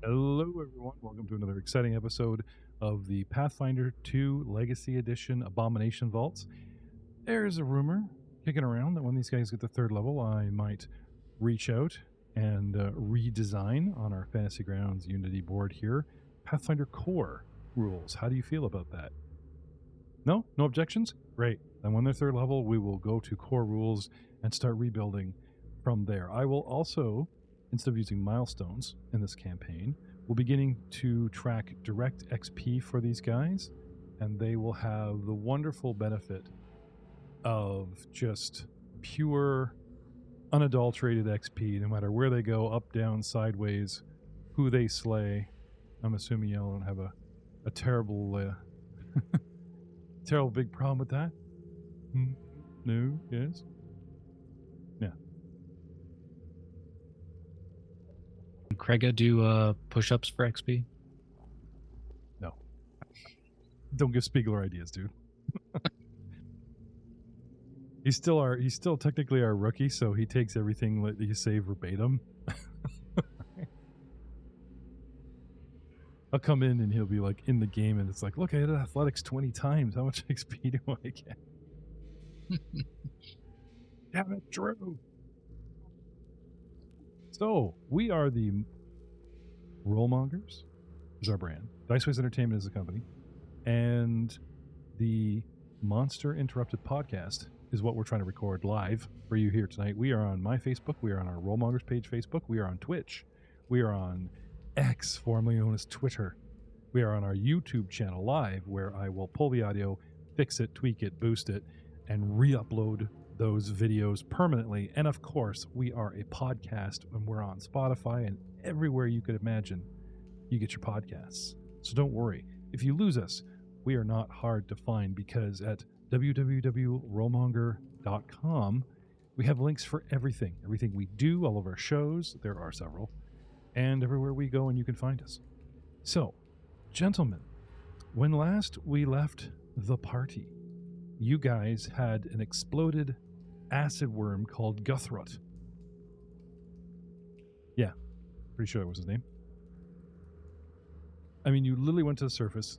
Hello, everyone. Welcome to another exciting episode of the Pathfinder 2 Legacy Edition Abomination Vaults. There's a rumor kicking around that when these guys get to 3rd level, I might reach out and redesign on our Fantasy Grounds Unity board here Pathfinder Core rules. How do you feel about that? No? No objections? Great. Then when they're 3rd level, we will go to core rules and start rebuilding from there. I will also, instead of using milestones in this campaign, we're beginning to track direct XP for these guys, and they will have the wonderful benefit of just pure, unadulterated XP, no matter where they go, up, down, sideways, who they slay. I'm assuming y'all don't have a terrible, terrible big problem with that? No? Yes? Yeah. Krega do push-ups for XP? No. Don't give Spiegler ideas, dude. He's still technically our rookie, so he takes everything that you say verbatim. I'll come in and he'll be like in the game and it's like, look, I had athletics 20 times. How much XP do I get? Damn it, Drew. So, we are the Rollmongers, is our brand. Diceways Entertainment is the company. And the Monster Interrupted podcast is what we're trying to record live for you here tonight. We are on my Facebook. We are on our Rollmongers page Facebook. We are on Twitch. We are on X, formerly known as Twitter. We are on our YouTube channel live, where I will pull the audio, fix it, tweak it, boost it, and re-upload those videos permanently. And of course, we are a podcast, and we're on Spotify and everywhere you could imagine you get your podcasts. So don't worry. If you lose us, we are not hard to find, because at www.rollmonger.com we have links for everything we do, all of our shows, there are several, and everywhere we go, and you can find us. So, gentlemen, when last we left the party, you guys had an exploded acid worm called Guthrot. Yeah, pretty sure that was his name. I mean, you literally went to the surface,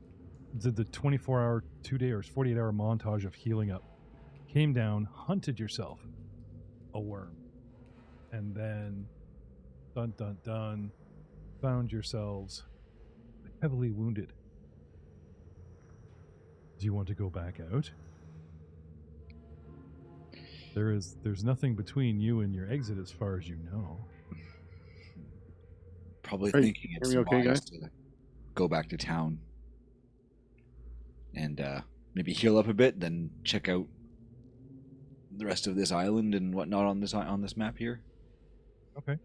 did the 24-hour, 2-day, or 48-hour montage of healing up, came down, hunted yourself a worm, and then, dun dun dun, found yourselves heavily wounded. Do you want to go back out? There's nothing between you and your exit as far as you know. Probably thinking it's okay, wise guys? to go back to town and maybe heal up a bit, then check out the rest of this island and whatnot on this map here. Okay.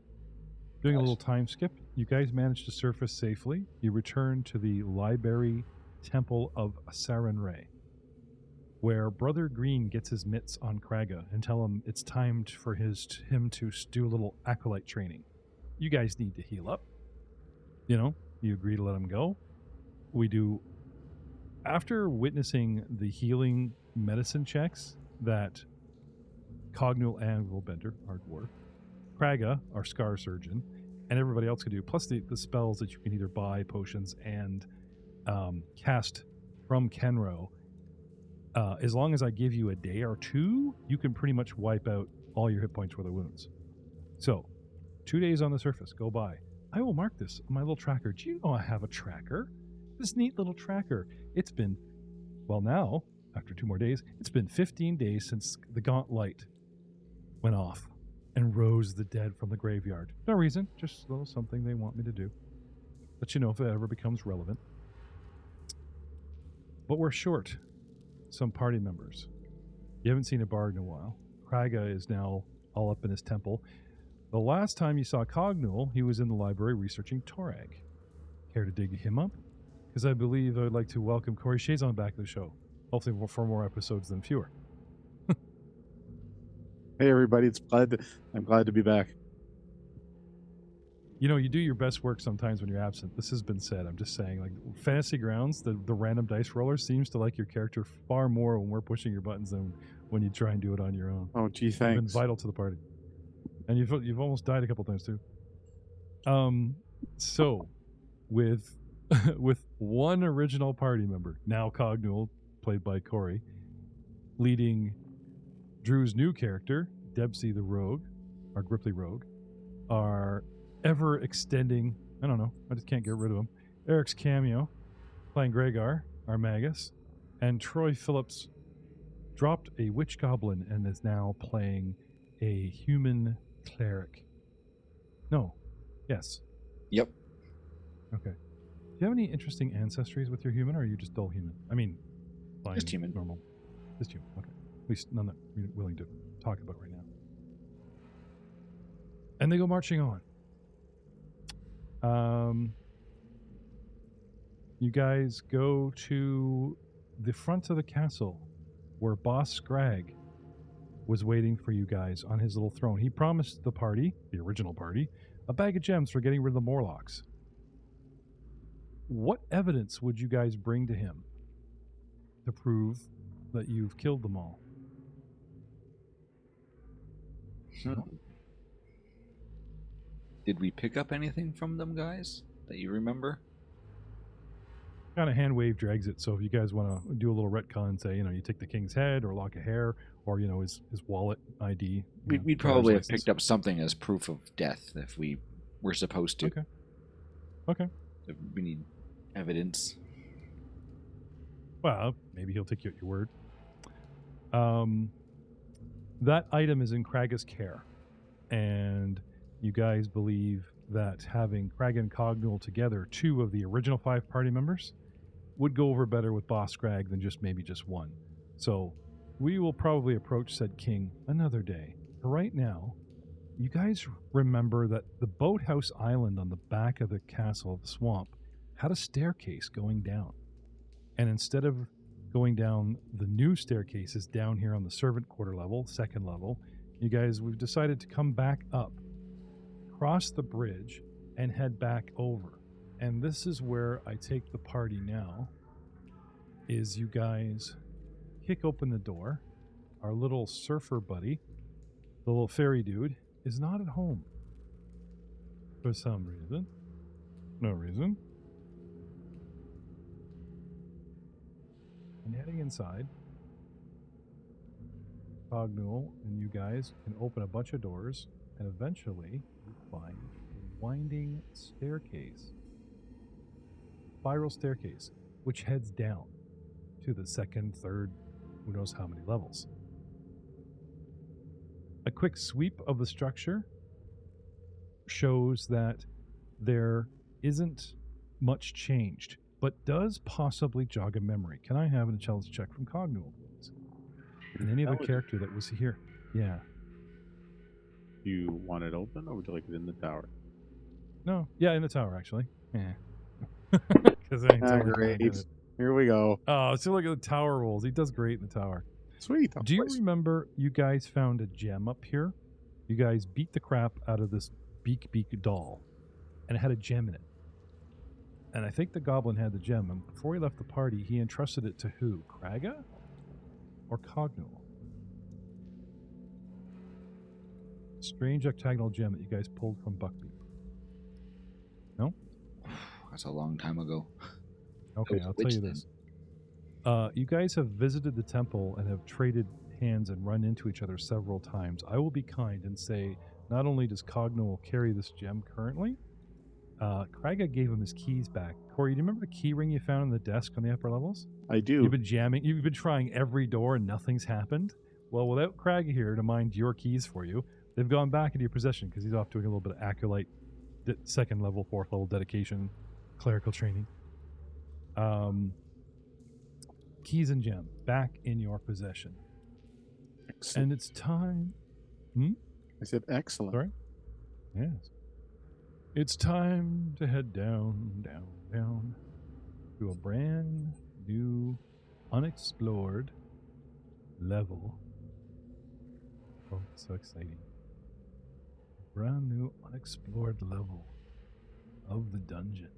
Doing a little time skip, you guys managed to surface safely. You return to the Library Temple of Sarenrae, where Brother Green gets his mitts on Kraga and tell him it's time for him to do a little acolyte training. You guys need to heal up. You know, you agree to let him go. We do. After witnessing the healing medicine checks that Cognal Anvilbender, our dwarf, Kraga, our Scar Surgeon, and everybody else can do, plus the spells that you can either buy potions and cast from Kenro, as long as I give you a day or two, you can pretty much wipe out all your hit points for the wounds. So, 2 days on the surface go by. I will mark this on my little tracker. Do you know I have a tracker? This neat little tracker. It's been, well now, after 2 more days, it's been 15 days since the Gauntlight went off and rose the dead from the graveyard. No reason, just a little something they want me to do. Let you know if it ever becomes relevant. But we're short some party members. You haven't seen a bard in a while. Kraga is now all up in his temple. The last time you saw Cognal, he was in the library researching Torag. Care to dig him up? Because I believe I would like to welcome Corey Chazon back to the show. Hopefully for more episodes than fewer. Hey everybody, I'm glad to be back. You know, you do your best work sometimes when you're absent. This has been said. I'm just saying, like, Fantasy Grounds, the random dice roller seems to like your character far more when we're pushing your buttons than when you try and do it on your own. Oh, gee, You've been thanks. vital to the party. And you've almost died a couple times too. So with with one original party member, now Cognual, played by Corey, leading Drew's new character, Debsy the Rogue, our Gripply Rogue, our ever-extending, I don't know, I just can't get rid of him, Eric's Cameo, playing Gregar, our Magus, and Troy Phillips dropped a Witch Goblin and is now playing a human cleric. No. Yes. Yep. Okay. Do you have any interesting ancestries with your human, or are you just dull human? I mean, fine, Just human. normal. Just human. Okay. At least none that we're willing to talk about right now. And they go marching on. You guys go to the front of the castle where Boss Scrag was waiting for you guys on his little throne. He promised the party, the original party, a bag of gems for getting rid of the Morlocks. What evidence would you guys bring to him to prove that you've killed them all? Did we pick up anything from them, guys, that you remember? Kind of hand wave drags it, so if you guys want to do a little retcon and say, you take the king's head or lock of hair or, his wallet ID. We'd probably have picked up something as proof of death if we were supposed to. Okay. If we need evidence. Well, maybe he'll take you at your word. That item is in Kraga's care, and you guys believe that having Krag and Cognual together, 2 of the original 5 party members, would go over better with Boss Scrag than maybe just one. So we will probably approach said king another day. For right now, you guys remember that the boathouse island on the back of the castle of the swamp had a staircase going down. And instead of going down the new staircases down here on the servant quarter level, 2nd level, we've decided to come back up, cross the bridge, and head back over. And this is where I take the party now, is you guys kick open the door. Our little surfer buddy, the little fairy dude, is not at home. For some reason. No reason. And heading inside, Cognual and you guys can open a bunch of doors, and eventually you find a winding staircase. Spiral staircase, which heads down to the 2nd, 3rd, who knows how many levels. A quick sweep of the structure shows that there isn't much changed, but does possibly jog a memory. Can I have an intelligence check from Cognual, please? And any other character that was here. Yeah. Do you want it open, or would you like it in the tower? No. Yeah, in the tower, actually. Yeah. Because Great. Here we go. Oh, so look at the tower rolls. He does great in the tower. Sweet. Do you remember you guys found a gem up here? You guys beat the crap out of this Beak doll, and it had a gem in it. And I think the goblin had the gem, and before he left the party, he entrusted it to who? Kraga? Or Cognual? Strange octagonal gem that you guys pulled from Buckbeak. No? That's a long time ago. Okay, I'll tell you this. You guys have visited the temple and have traded hands and run into each other several times. I will be kind and say, not only does Cognual carry this gem currently, Kraga gave him his keys back. Corey, do you remember the key ring you found on the desk on the upper levels? I do. You've been trying every door and nothing's happened. Well, without Kraga here to mind your keys for you, they've gone back into your possession because he's off doing a little bit of acolyte, 2nd level, 4th level dedication, clerical training. Keys and gem back in your possession. Excellent. And it's time. I said excellent. Sorry? Yes. It's time to head down to a brand new, unexplored level. Oh, it's so exciting. A brand new, unexplored level of the dungeon.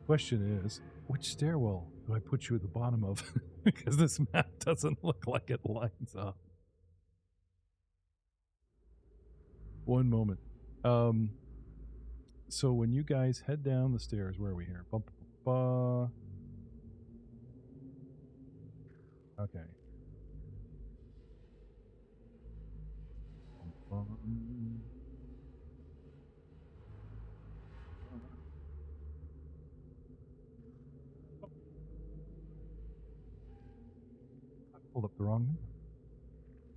Question is, which stairwell do I put you at the bottom of? Because this map doesn't look like it lines up. One moment. So when you guys head down the stairs, where are we here? Okay. I pulled up the wrong number.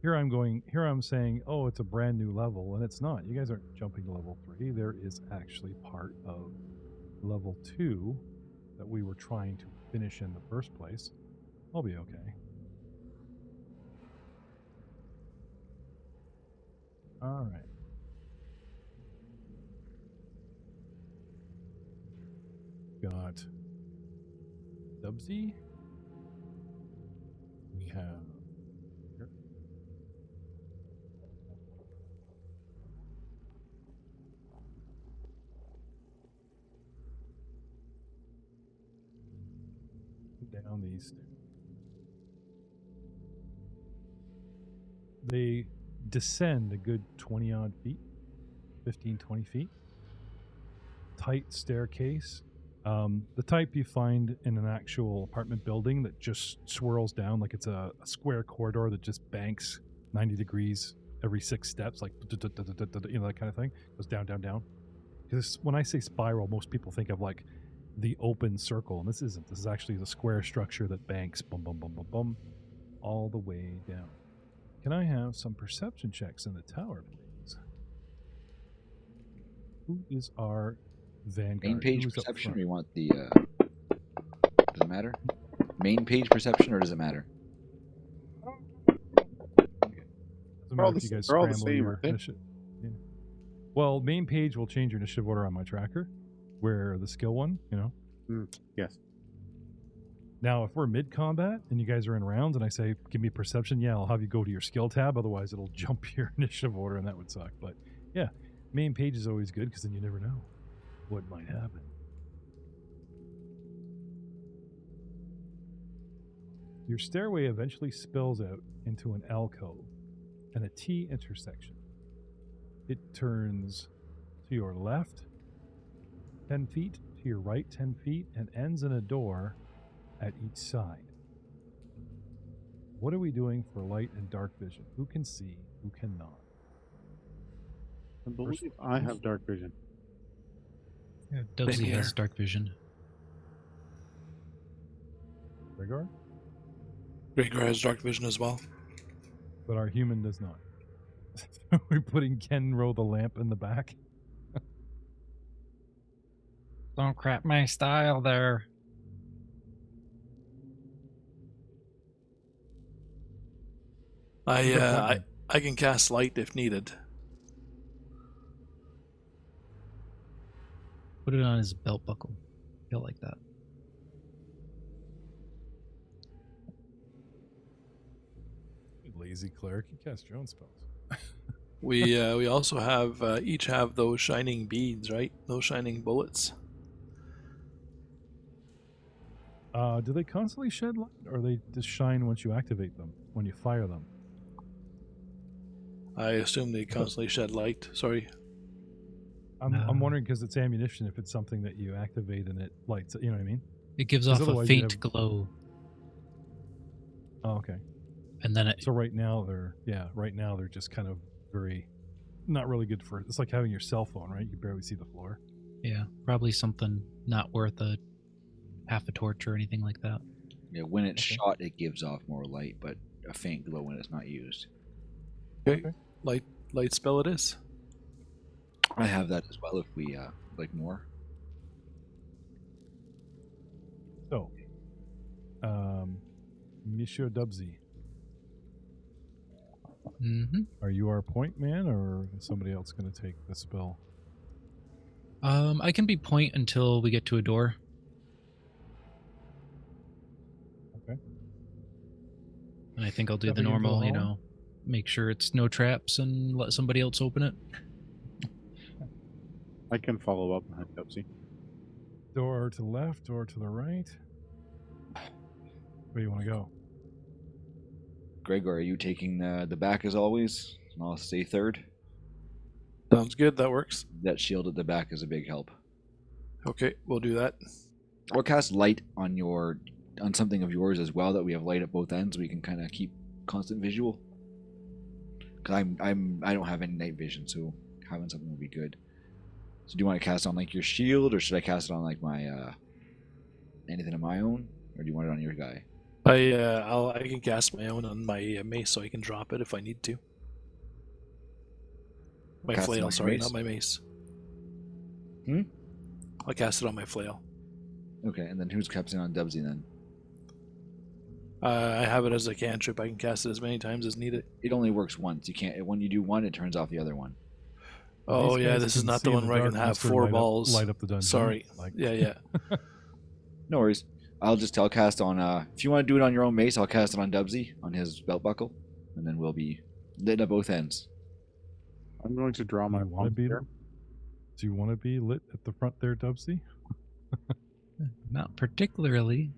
Here I'm saying, oh, it's a brand new level, and it's not. You guys aren't jumping to level 3. There is actually part of level 2 that we were trying to finish in the first place. I'll be okay. All right. Got Dubsy. We have here. Down these stairs. They descend a good 20 odd feet, 15, 20 feet. Tight staircase. The type you find in an actual apartment building that just swirls down like it's a square corridor that just banks 90 degrees every 6 steps, like, you know, that kind of thing. Goes down, down, down. Because when I say spiral, most people think of like the open circle, and this isn't. This is actually the square structure that banks, bum, bum, bum, bum, bum, all the way down. Can I have some perception checks in the tower, please? Who is our vanguard? Main page Who's up perception, or front? you want the? Does it matter? Main page perception, or does it matter? Doesn't matter if you guys They're all the scramble same, your aren't they? initiative. Yeah. Well, main page will change your initiative order on my tracker, where the skill one, you know. Yes. Now, if we're mid combat and you guys are in rounds, and I say give me perception, yeah, I'll have you go to your skill tab. Otherwise, it'll jump your initiative order, and that would suck. But yeah, main page is always good because then you never know what might happen. Your stairway eventually spills out into an alcove and a T intersection. It turns to your left 10 feet, to your right 10 feet, and ends in a door at each side. What are we doing for light and dark vision? Who can see? Who cannot? I believe I have dark vision. Yeah, Dubsy has dark vision. Rhaegar? Rhaegar has dark vision as well. But our human does not. We're putting Ken row the lamp in the back. Don't crap my style there. I can cast light if needed. Put it on his belt buckle. Feel like that. Lazy cleric, you cast your own spells. We also have each have those shining beads, right? Those shining bullets. Do they constantly shed light, or they just shine once you activate them, when you fire them? I assume they constantly shed light. Sorry. I'm wondering because it's ammunition, if it's something that you activate and it lights, you know what I mean? It gives 'Cause off a otherwise you'd faint have- glow, Oh, okay. and then it, So right now they're just kind of very, not really good for, it's like having your cell phone, right? You barely see the floor. yeah, probably something not worth a half a torch or anything like that. Yeah, when it's Okay. shot, it gives off more light, but a faint glow when it's not used. Okay. Light spell it is. I have that as well if we like more. So, Monsieur Dubsy, Mm-hmm. are you our point man, or is somebody else going to take the spell? I can be point until we get to a door. Okay. And I think I'll do the Stepping into the normal, you hall? know, make sure it's no traps and let somebody else open it. I can follow up behind Dubsy. Door to the left, door to the right. Where do you want to go? Gregor, are you taking the back as always? And I'll stay third. Sounds good. That works. That shield at the back is a big help. Okay, we'll do that. Or cast light on something of yours as well, that we have light at both ends. We can kind of keep constant visual. Because I don't have any night vision, so having something would be good. So do you want to cast on like your shield, or should I cast it on like my anything of my own, or do you want it on your guy? I can cast my own on my mace, so I can drop it if I need to. My Cast it flail, on your sorry, mace? not my mace. Hmm? I'll cast it on my flail. Okay, and then who's casting on Dubsy then? I have it as a cantrip. I can cast it as many times as needed. It only works once. You can't. When you do one, it turns off the other one. Oh These yeah, guys this is can not see the in one where I can dark have unless they're 4 balls. light up the dungeon. Sorry. Like, Yeah. No worries. I'll just cast on. If you want to do it on your own mace, I'll cast it on Dubsy on his belt buckle, and then we'll be lit at both ends. I'm going to draw my do you want to be lit at the front there, Dubsy? Not particularly.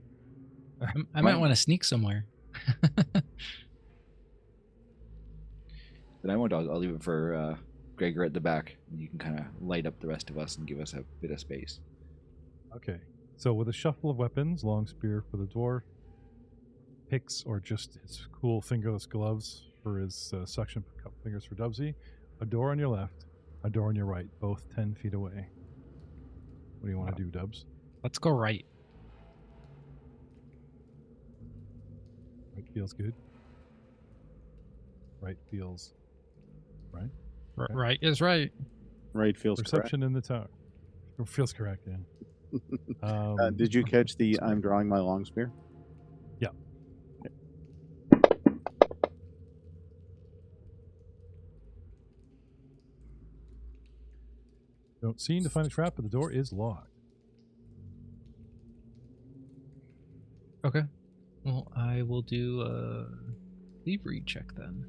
I might want to sneak somewhere. Then I won't. I'll leave it for Gregor at the back, and you can kind of light up the rest of us and give us a bit of space. Okay. So with a shuffle of weapons, long spear for the dwarf, picks or just his cool fingerless gloves for his suction cup fingers for Dubsy, a door on your left, a door on your right, both 10 feet away. What do you want to do, Dubs? Let's go right. Right feels good. Right feels right. Okay. Right is right. Right feels Perception in the tower. It feels correct, yeah. correct. Did you catch the I'm drawing my long spear? Yeah. Okay. Don't seem to find a trap, but the door is locked. Okay. Well, I will do a thievery check then.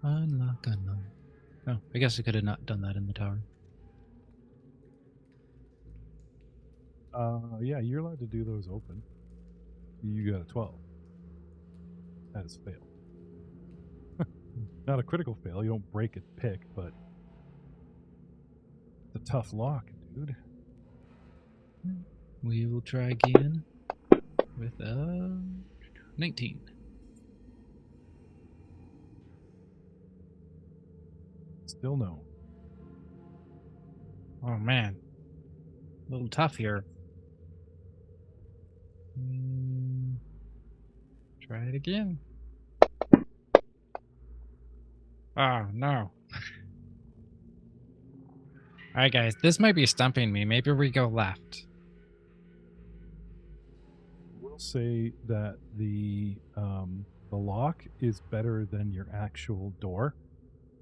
Unlock, unlock. Oh, I guess I could have not done that in the tower. Yeah, you're allowed to do those open. You got a 12. That is failed. Not a critical fail. You don't break it pick, but it's a tough lock, dude. We will try again with 19. Still no. Oh man, a little tough here. Try it again. Oh no. Alright guys, this might be stumping me. Maybe we go left. We'll say that the lock is better than your actual door.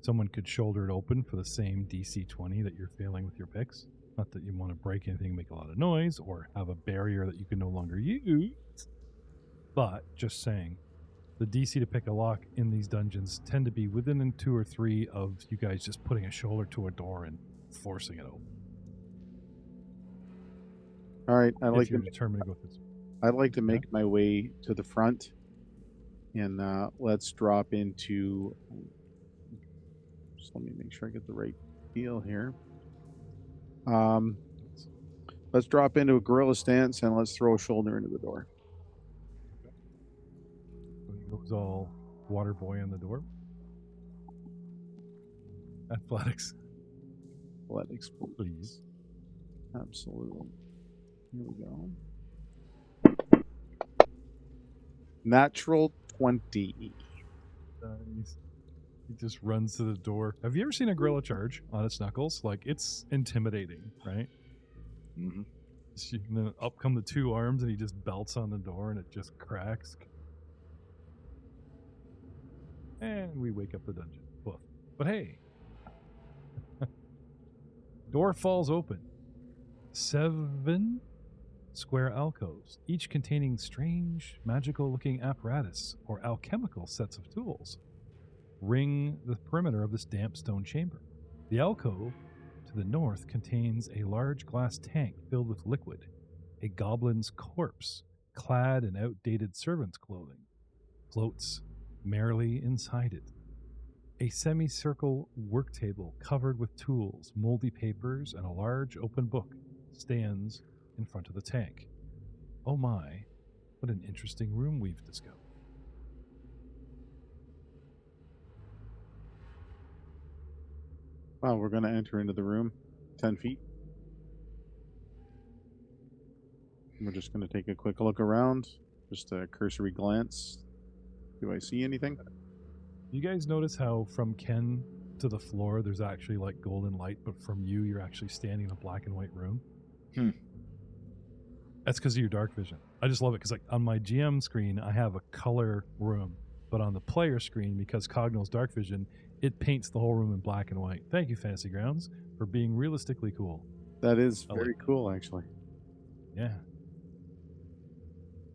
Someone could shoulder it open for the same DC 20 that you're failing with your picks. Not that you want to break anything, make a lot of noise, or have a barrier that you can no longer use. But just saying, the DC to pick a lock in these dungeons tend to be within 2 or 3 of you guys just putting a shoulder to a door and forcing it open. All right, If you're determined to go this way. I'd like to make my way to the front, and let's drop into. Just let me make sure I get the right feel here. Let's drop into a gorilla stance and let's throw a shoulder into the door. So he goes all water boy on the door. Athletics. Athletics, Please. Absolutely. Here we go. Natural 20. Nice. He just runs to the door. Have you ever seen a gorilla charge on its knuckles? Like, it's intimidating, right? Mm-hmm. And then up come the 2 arms, and he just belts on the door, and it just cracks. And we wake up the dungeon. Woof. But hey, door falls open. 7 square alcoves, each containing strange, magical-looking apparatus or alchemical sets of tools, ring the perimeter of this damp stone chamber. The alcove to the north contains a large glass tank filled with liquid, a goblin's corpse clad in outdated servant's clothing, floats merrily inside it. A semicircle work table covered with tools, moldy papers, and a large open book stands in front of the tank. Oh my, what an interesting room we've discovered. Well, we're going to enter into the room 10 feet. We're just going to take a quick look around, just a cursory glance. Do I see anything? You guys notice how from Ken to the floor there's actually like golden light, but from you you're actually standing in a black and white room? That's because of your dark vision. I just love it because like on my GM screen I have a color room, but on the player screen, because Cognal's dark vision, it paints the whole room in black and white. Thank you, Fantasy Grounds, for being realistically cool. That is I very like that. cool, actually. Yeah.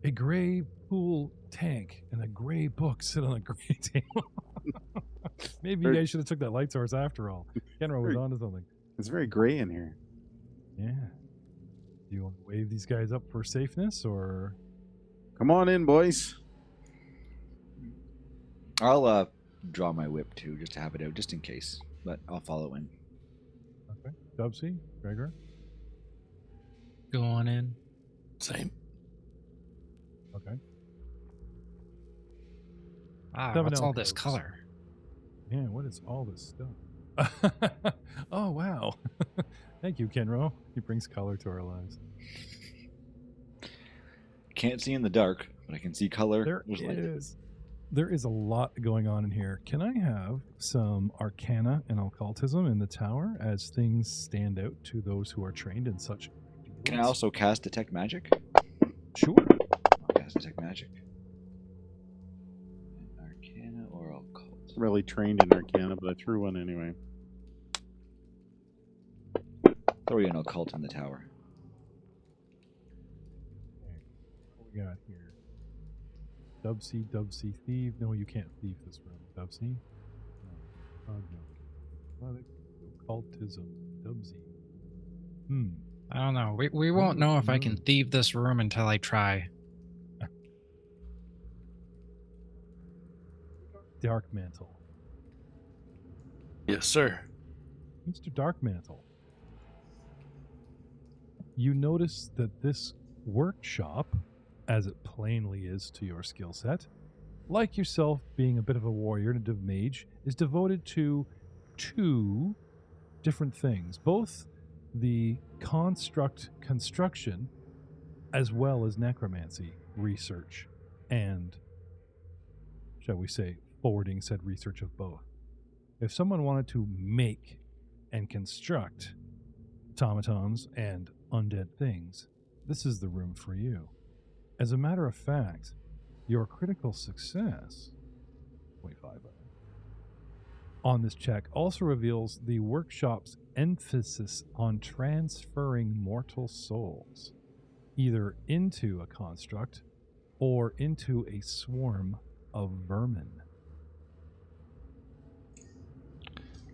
A gray pool tank and a gray book sit on a gray table. Maybe you guys should have took that light source after all. Kenro was onto something. It's very gray in here. Yeah. Do you want to wave these guys up for safeness, or? Come on in, boys. I'll draw my whip too, just to have it out, just in case. But I'll follow in. Okay. Dubsy, Gregor. Go on in. Same. Okay. Ah, Seven what's all this alcoves. color? Yeah, what is all this stuff? Oh, wow. Thank you, Kenro. He brings color to our lives. Can't see in the dark, but I can see color. There is a lot going on in here. Can I have some arcana and occultism in the tower as things stand out to those who are trained in such fields? Can I also cast Detect Magic? Sure. I'll cast Detect Magic. Arcana or Occult? Really trained in Arcana, but I threw one anyway. Throw you an Occult in the tower. Okay. What we got here? Dubsy, thieve. No, you can't thieve this room. Dubsy. No. Occultism. Dubsy. I don't know. We won't know if I can thieve this room until I try. Dark Mantle. Yes, sir. Mr. Darkmantle, you notice that this workshop, as it plainly is to your skill set, like yourself being a bit of a warrior and a mage, is devoted to two different things, both the construction as well as necromancy research and, shall we say, forwarding said research of both. If someone wanted to make and construct automatons and undead things, this is the room for you. As a matter of fact, your critical success, 25 on this check, also reveals the workshop's emphasis on transferring mortal souls, either into a construct or into a swarm of vermin.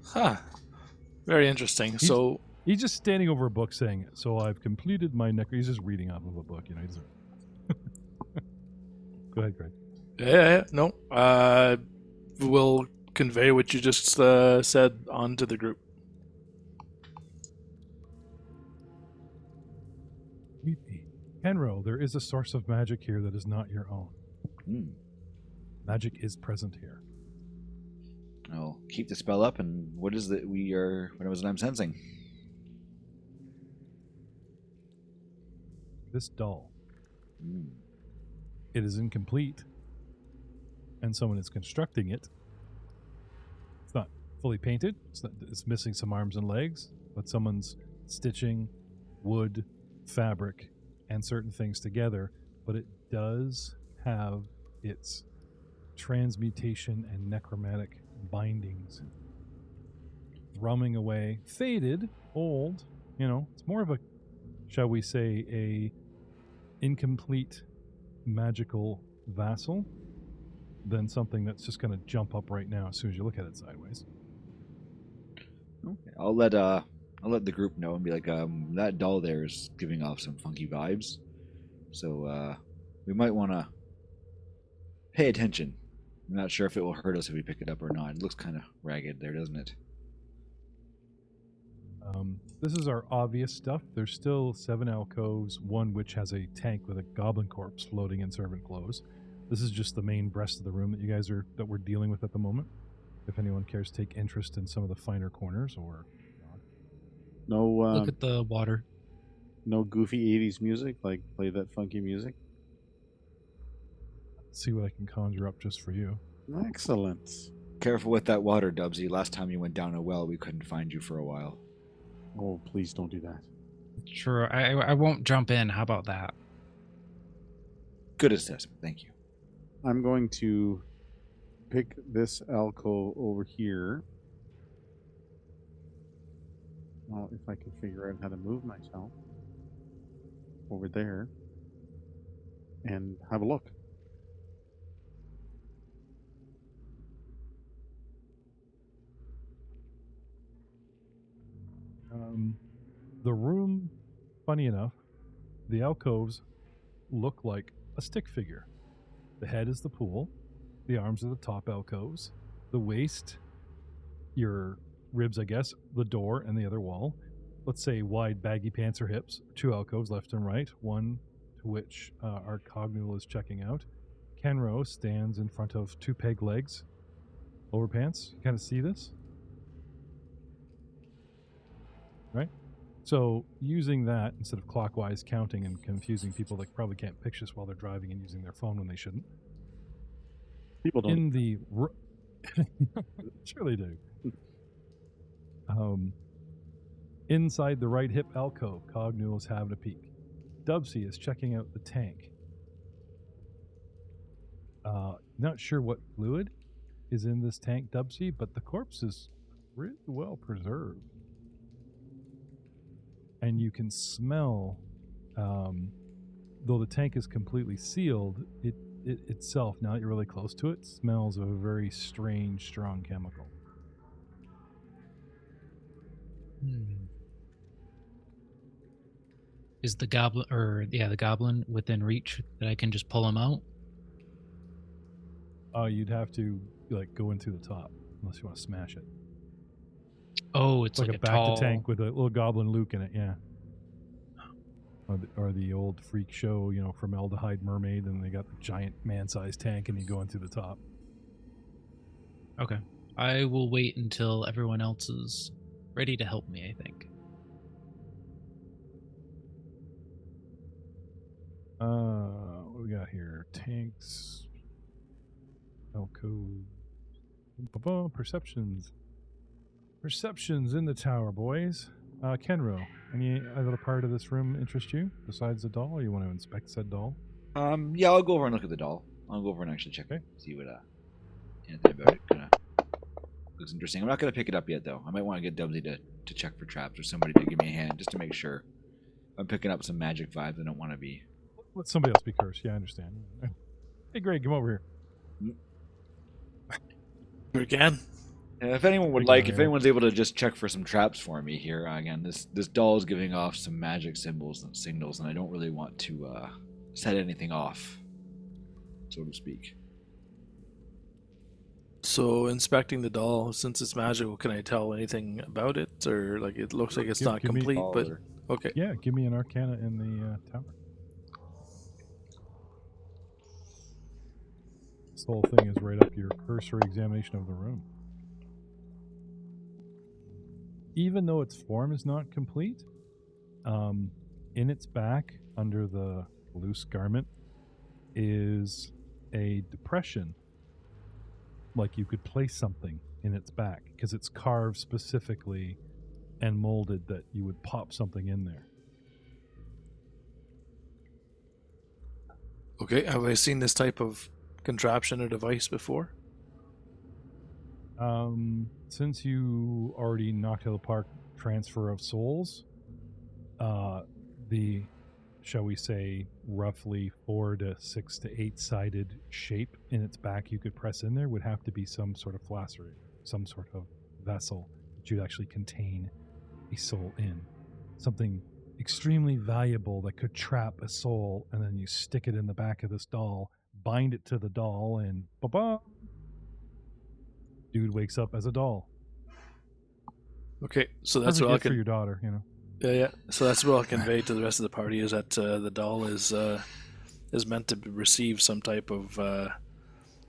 Huh. Very interesting. So, He's just standing over a book saying, so I've completed my He's just reading off of a book, you know. He's Go ahead, Greg. yeah, no. We'll convey what you just said onto the group. Henro, there is a source of magic here that is not your own. Magic is present here. I'll keep the spell up, and what is it what was it I'm sensing? This doll. It is incomplete, and someone is constructing it. It's not fully painted. It's missing some arms and legs, but someone's stitching wood, fabric, and certain things together. But it does have its transmutation and necromantic bindings thrumming away, faded, old. You know, it's more of a, shall we say, a incomplete magical vassal than something that's just going to jump up right now as soon as you look at it sideways. Okay. I'll let the group know and be like, that doll there is giving off some funky vibes, so we might want to pay attention. I'm not sure if it will hurt us if we pick it up or not. It looks kind of ragged there, doesn't it? This is our obvious stuff. There's still 7 alcoves, one which has a tank with a goblin corpse floating in servant clothes. This is just the main breast of the room that we're dealing with at the moment. If anyone cares to take interest in some of the finer corners or not. No, Look at the water. no goofy 80s music, like play that funky music. See what I can conjure up just for you. Excellent. Careful with that water, Dubsy. Last time you went down a well, we couldn't find you for a while. Oh, please don't do that. Sure, I won't jump in. How about that? Good assessment, thank you. I'm going to pick this alcove over here. Well, if I can figure out how to move myself over there and have a look. The room, funny enough, the alcoves look like a stick figure. The head is the pool, the arms are the top alcoves, the waist, your ribs, I guess, the door and the other wall. Let's say wide baggy pants or hips, 2 alcoves left and right, one to which our Cognule is checking out. Kenro stands in front of 2 peg legs, lower pants. You kind of see this? Right? So using that instead of clockwise counting and confusing people that probably can't picture this while they're driving and using their phone when they shouldn't. People don't. In the sure they do. Inside the right hip alcove, Cognule is having a peek. Dubsy is checking out the tank. Not sure what fluid is in this tank, Dubsy, but the corpse is really well preserved. And you can smell, though the tank is completely sealed, it itself, now that you're really close to it, smells of a very strange, strong chemical. Is the goblin within reach that I can just pull him out? You'd have to go in through the top unless you want to smash it. Oh, it's like a back tall to tank with a little goblin Luke in it, yeah. Or the old freak show, formaldehyde mermaid, and they got the giant man-sized tank, and you go in through the top. Okay. I will wait until everyone else is ready to help me, I think. What we got here? Tanks. Alcove. Perceptions. Perceptions in the tower, boys. Kenro, any other part of this room interest you besides the doll, or you want to inspect said doll? Yeah, I'll go over and look at the doll. I'll go over and actually check, okay. See what anything about it kind of looks interesting. I'm not going to pick it up yet, though. I might want to get Dubsy to check for traps or somebody to give me a hand just to make sure. I'm picking up some magic vibes. I don't want to be. Let somebody else be cursed. Yeah, I understand. Hey, Greg, come over here. Again. If anyone would like, if anyone's able to just check for some traps for me here, again, this doll is giving off some magic symbols and signals, and I don't really want to set anything off, so to speak. So, inspecting the doll, since it's magical, can I tell anything about it, or it looks like it's not complete? But okay, yeah, give me an Arcana in the tower. This whole thing is right up your cursory examination of the room. Even though its form is not complete, in its back, under the loose garment, is a depression. Like you could place something in its back, because it's carved specifically and molded that you would pop something in there. Okay, have I seen this type of contraption or device before? Since you already knocked out of the park transfer of souls, the, shall we say, roughly 4 to 6 to 8 sided shape in its back you could press in there would have to be some sort of flask, some sort of vessel that you'd actually contain a soul in. Something extremely valuable that could trap a soul, and then you stick it in the back of this doll, bind it to the doll, and ba-ba, dude wakes up as a doll. Okay, so That's that's a what I'll gift for your daughter, you know. Yeah. So that's what I'll convey to the rest of the party is that the doll is meant to receive some type of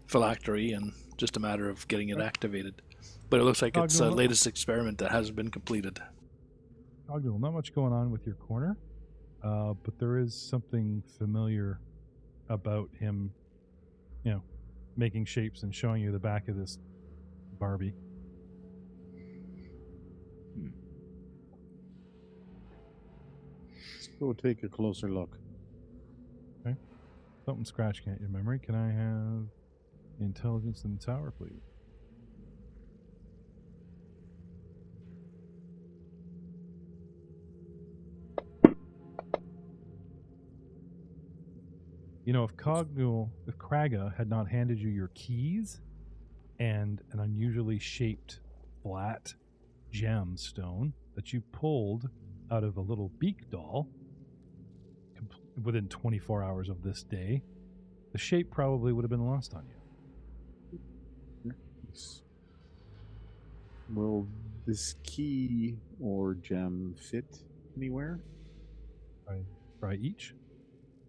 phylactery, and just a matter of getting it activated. But it looks like it's the latest experiment that hasn't been completed. Cognital, not much going on with your corner, but there is something familiar about him, you know, making shapes and showing you the back of this Barbie. Let's go take a closer look. Okay. Something scratching at your memory. Can I have intelligence in the tower, please? You know, if Kraga had not handed you your keys and an unusually shaped flat gemstone that you pulled out of a little beak doll within 24 hours of this day, the shape probably would have been lost on you. Will this key or gem fit anywhere? Try each.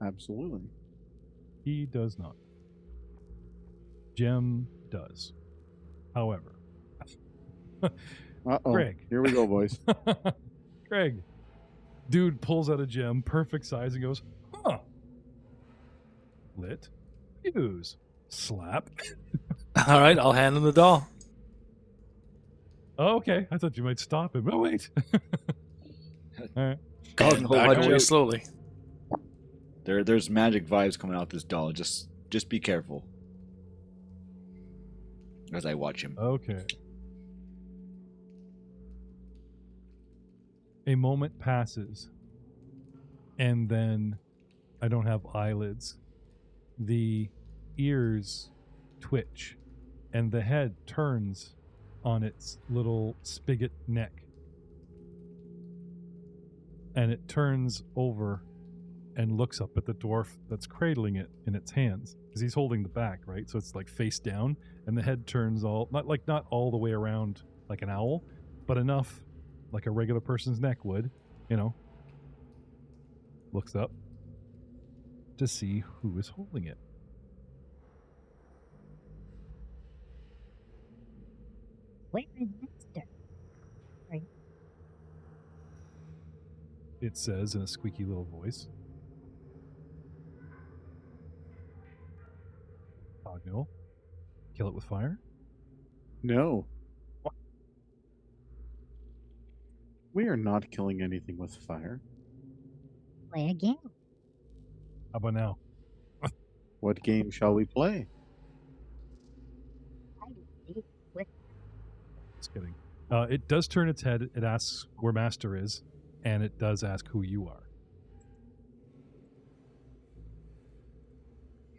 Absolutely. He does not. Gem does. However, Uh-oh. Greg. Here we go, boys. Greg. Dude pulls out a gem, perfect size, and goes, huh. Lit. Fuse. Slap. All right, I'll hand him the doll. Oh, okay. I thought you might stop him. Oh, wait. All right. And back away slowly. There's magic vibes coming out this doll. Just be careful. As I watch him. Okay. A moment passes, and then I don't have eyelids. The ears twitch, and the head turns on its little spigot neck. And it turns over and looks up at the dwarf that's cradling it in its hands. Because he's holding the back, right? So it's like face down, and the head turns not all the way around like an owl, but enough like a regular person's neck would, you know. Looks up to see who is holding it. Where is Mister? Right. It says in a squeaky little voice. Cognital. Kill it with fire? No. We are not killing anything with fire. Play a game. How about now? What game shall we play? Just kidding. It does turn its head. It asks where Master is, and it does ask who you are.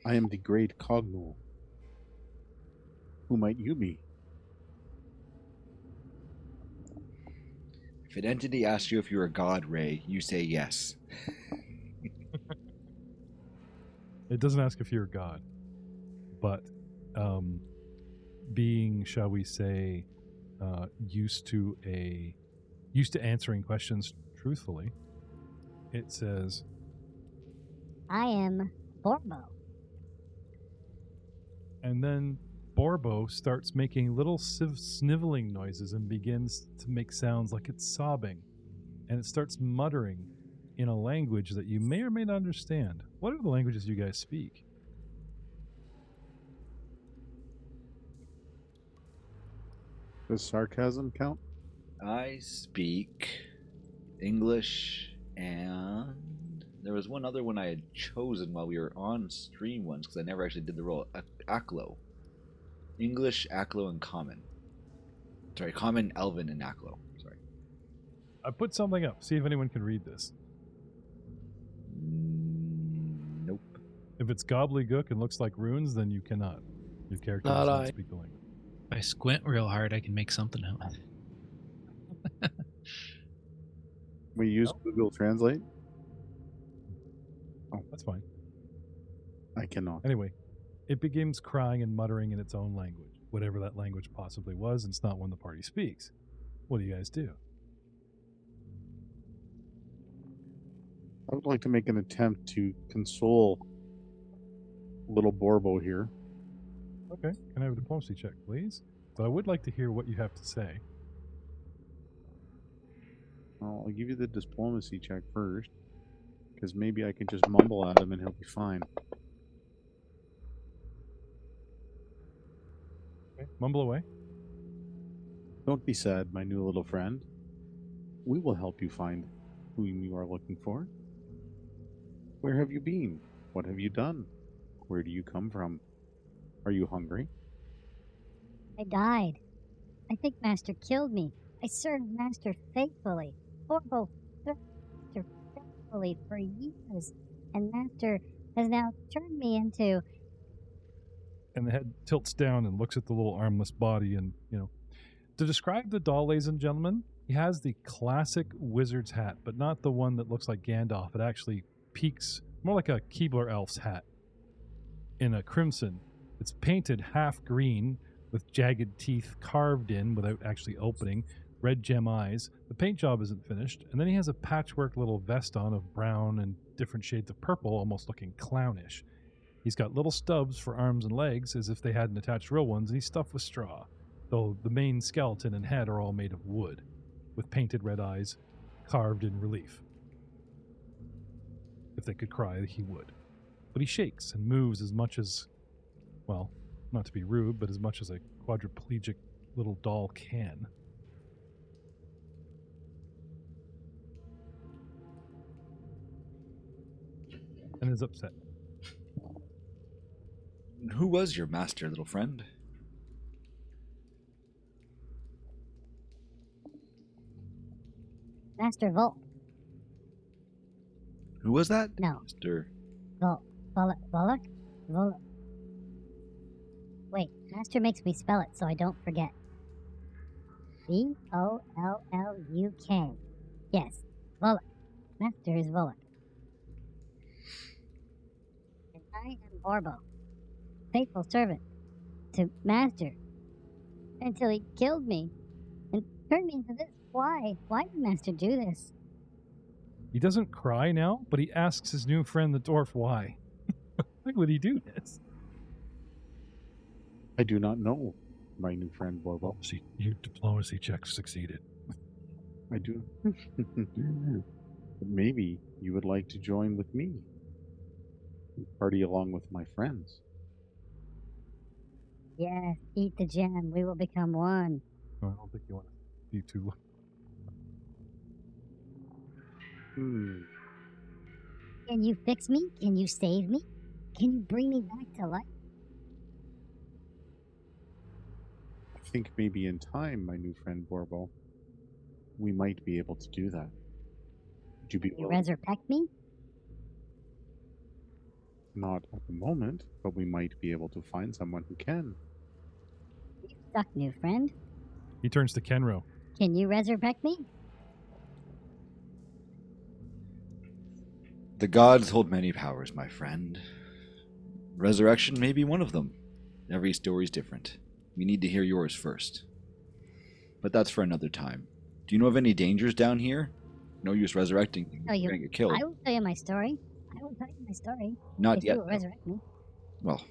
I am the great Cognal. Who might you be? If an entity asks you if you're a god, Ray, you say yes. It doesn't ask if you're a god, but being, shall we say, used to answering questions truthfully, it says, I am Borbo. and then Borbo starts making little sniveling noises and begins to make sounds like it's sobbing, and it starts muttering in a language that you may or may not understand. What are the languages you guys speak? Does sarcasm count? I speak English, and there was one other one I had chosen while we were on stream once because I never actually did the roll. Aklo. English, Aklo, and Common. Sorry, Common, Elven, and Aklo. Sorry. I put something up. See if anyone can read this. Nope. If it's gobbledygook and looks like runes, then you cannot. Your character does not speak the language. If I squint real hard, I can make something out. We use Google Translate? Oh, that's fine. I cannot. Anyway, It begins crying and muttering in its own language, whatever that language possibly was, and it's not one the party speaks. What do you guys do? I would like to make an attempt to console little Borbo here. Okay, can I have a diplomacy check, please? But I would like to hear what you have to say. I'll give you the diplomacy check first, because maybe I can just mumble at him and he'll be fine. Okay, mumble away. Don't be sad, my new little friend. We will help you find whom you are looking for. Where have you been? What have you done? Where do you come from? Are you hungry? I died. I think Master killed me. I served Master faithfully. Borbo served Master faithfully for years. And Master has now turned me into... And the head tilts down and looks at the little armless body and, To describe the doll, ladies and gentlemen, he has the classic wizard's hat, but not the one that looks like Gandalf. It actually peaks more like a Keebler elf's hat in a crimson. It's painted half green with jagged teeth carved in without actually opening, red gem eyes. The paint job isn't finished, and then he has a patchwork little vest on of brown and different shades of purple, almost looking clownish. He's got little stubs for arms and legs as if they hadn't attached real ones, and he's stuffed with straw, though the main skeleton and head are all made of wood, with painted red eyes carved in relief. If they could cry, he would. But he shakes and moves as much as, well, not to be rude, but as much as a quadriplegic little doll can. And is upset. Who was your master, little friend? Master Volt. Who was that? No. Master. Volok? Wait, Master makes me spell it so I don't forget. V-O-L-L-U-K. Yes, Volok. Master is Volok. And I am Borbo, faithful servant to Master, until he killed me and turned me into this. Why? Why did Master do this? He doesn't cry now, but he asks his new friend the dwarf why. Why would he do this? I do not know, my new friend Borbo. See, your diplomacy check succeeded. I do. But maybe you would like to join with me. Party along with my friends. Yes, eat the gem. We will become one. No, I don't think you want to be too... Can you fix me? Can you save me? Can you bring me back to life? I think maybe in time, my new friend Borbo, we might be able to do that. Would you be You willing? resurrect me? Not at the moment, but we might be able to find someone who can. You suck, new friend. He turns to Kenro. Can you resurrect me? The gods hold many powers, my friend. Resurrection may be one of them. Every story's different. We need to hear yours first. But that's for another time. Do you know of any dangers down here? No use resurrecting you. Oh, You're gonna get killed. I will tell you my story. I will tell you my story. Not if yet. you will resurrect me. Well,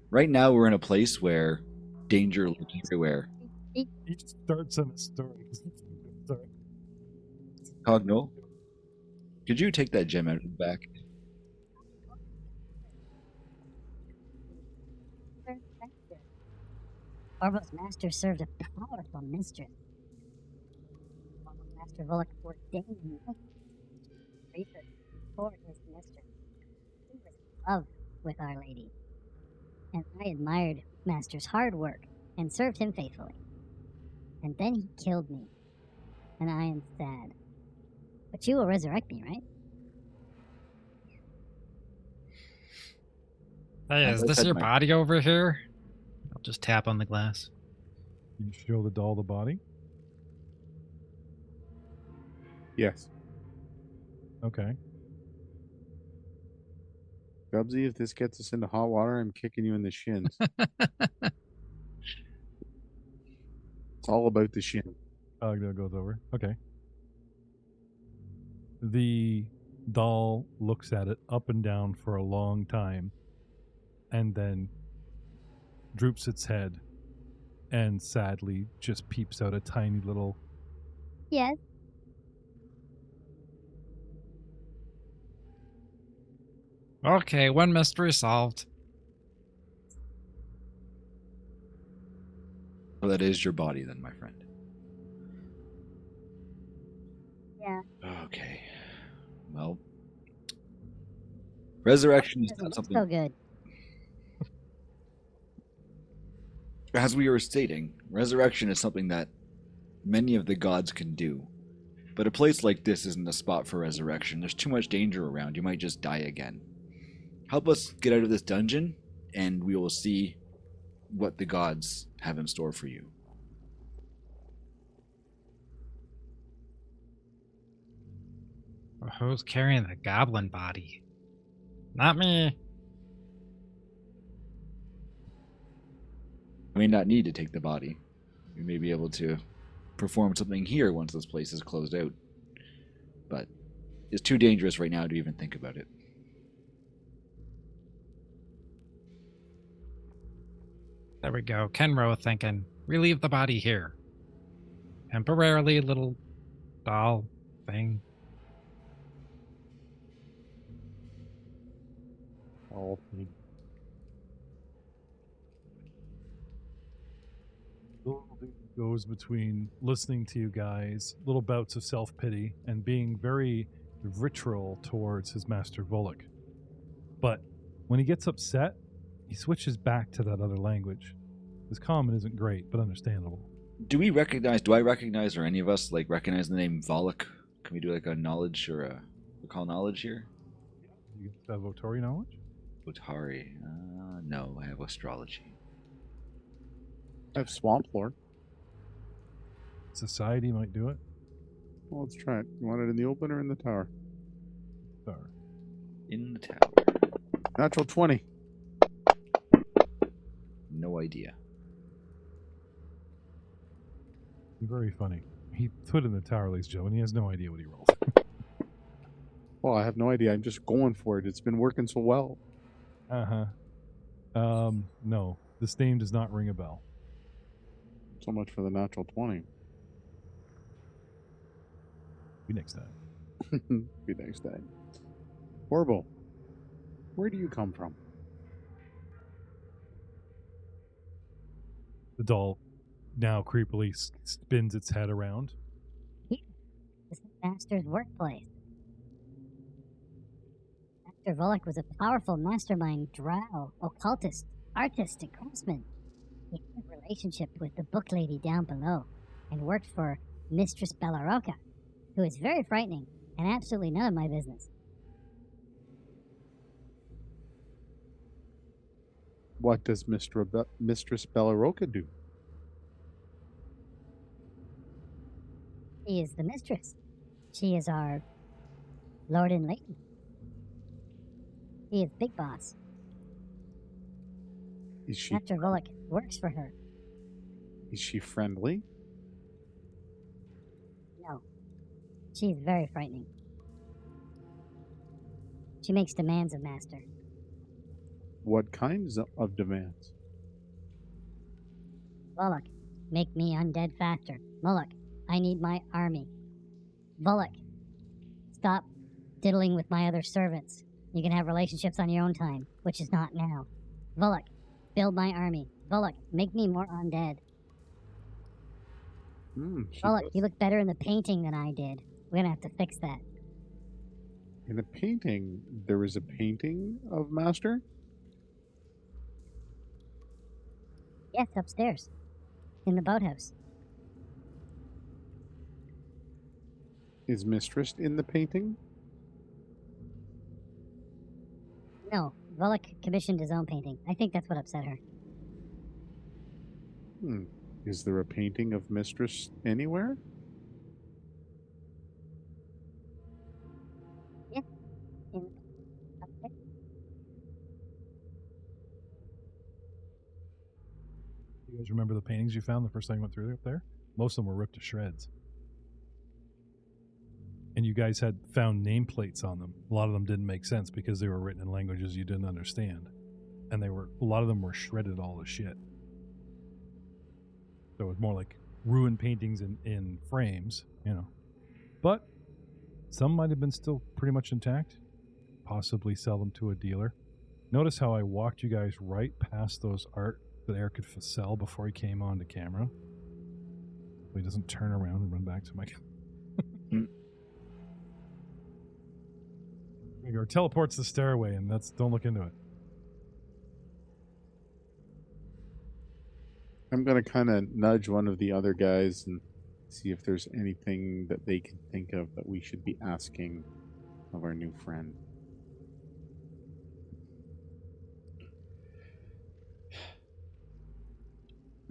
right now we're in a place where danger lurks everywhere. He just starts on a story. Sorry. Cogno, could you take that gem out of the back? Borbo's master served a powerful mistress. Master Volok ordained me for his mistress. He was in love with Our Lady, and I admired Master's hard work and served him faithfully. And then he killed me, and I am sad. But you will resurrect me, right? Hey, As is I this said, your my- body over here? I'll just tap on the glass. You show the doll the body? Yes. Okay. Gubsy, if this gets us into hot water, I'm kicking you in the shins. It's all about the shin. That goes over. Okay. The doll looks at it up and down for a long time and then droops its head and sadly just peeps out a tiny little Yes. Okay, one mystery solved. So that is your body then, my friend. Yeah. Okay. Well, resurrection is Doesn't not look something. so good. As we were stating, resurrection is something that many of the gods can do. But a place like this isn't a spot for resurrection. There's too much danger around. You might just die again. Help us get out of this dungeon, and we will see what the gods have in store for you. Who's carrying the goblin body? Not me. I may not need to take the body. We may be able to perform something here once this place is closed out. But it's too dangerous right now to even think about it. There we go. Kenro thinking, we leave the body here. Temporarily, little doll thing. All thing. goes between listening to you guys, little bouts of self-pity, and being very vitriol towards his master Volok. But when he gets upset, he switches back to that other language. His common isn't great, but understandable. Do I recognize, or any of us, recognize the name Volok? Can we do a knowledge or a recall knowledge here? You have Votori knowledge? Otari. No, I have astrology. I have Swamp Lord. Society might do it. Well, let's try it. You want it in the open or in the tower? Sorry. In the tower. Natural 20. No idea. Very funny. He put in the tower, ladies and gentlemen. He has no idea what he rolled. Well, I have no idea. I'm just going for it. It's been working so well. No. This name does not ring a bell. So much for the natural 20. Be next time. Be next time. BORBO, where do you come from? The doll now creepily spins its head around. This is Master's workplace. Master Volok was a powerful mastermind, drow, occultist, artist, and craftsman. He had a relationship with the book lady down below and worked for Mistress Bellaroka, who is very frightening and absolutely none of my business. What does Mistress Bellaroka do? She is the mistress. She is our lord and lady. He is big boss. Is she Master Volok works for her. is she friendly? No. She is very frightening. She makes demands of Master. What kinds of demands? Volok, make me undead faster. Moloch, I need my army. Volok, stop diddling with my other servants. You can have relationships on your own time, which is not now. Volok, build my army. Volok, make me more undead. Volok, you look better in the painting than I did. We're gonna have to fix that. In a painting, there is a painting of Master? Yes, upstairs. In the boathouse. Is Mistress in the painting? No, Volok commissioned his own painting. I think that's what upset her. Is there a painting of Mistress anywhere? Yeah. Up there. guys remember the paintings you found the first time you went through up there? Most of them were ripped to shreds. And you guys had found nameplates on them. A lot of them didn't make sense because they were written in languages you didn't understand. And a lot of them were shredded all to shit. So it was more like ruined paintings in frames, you know. But some might have been still pretty much intact. Possibly sell them to a dealer. Notice how I walked you guys right past those art that Eric could sell before he came onto camera. So he doesn't turn around and run back to my camera. Or teleports the stairway, and don't look into it. I'm going to kind of nudge one of the other guys and see if there's anything that they can think of that we should be asking of our new friend.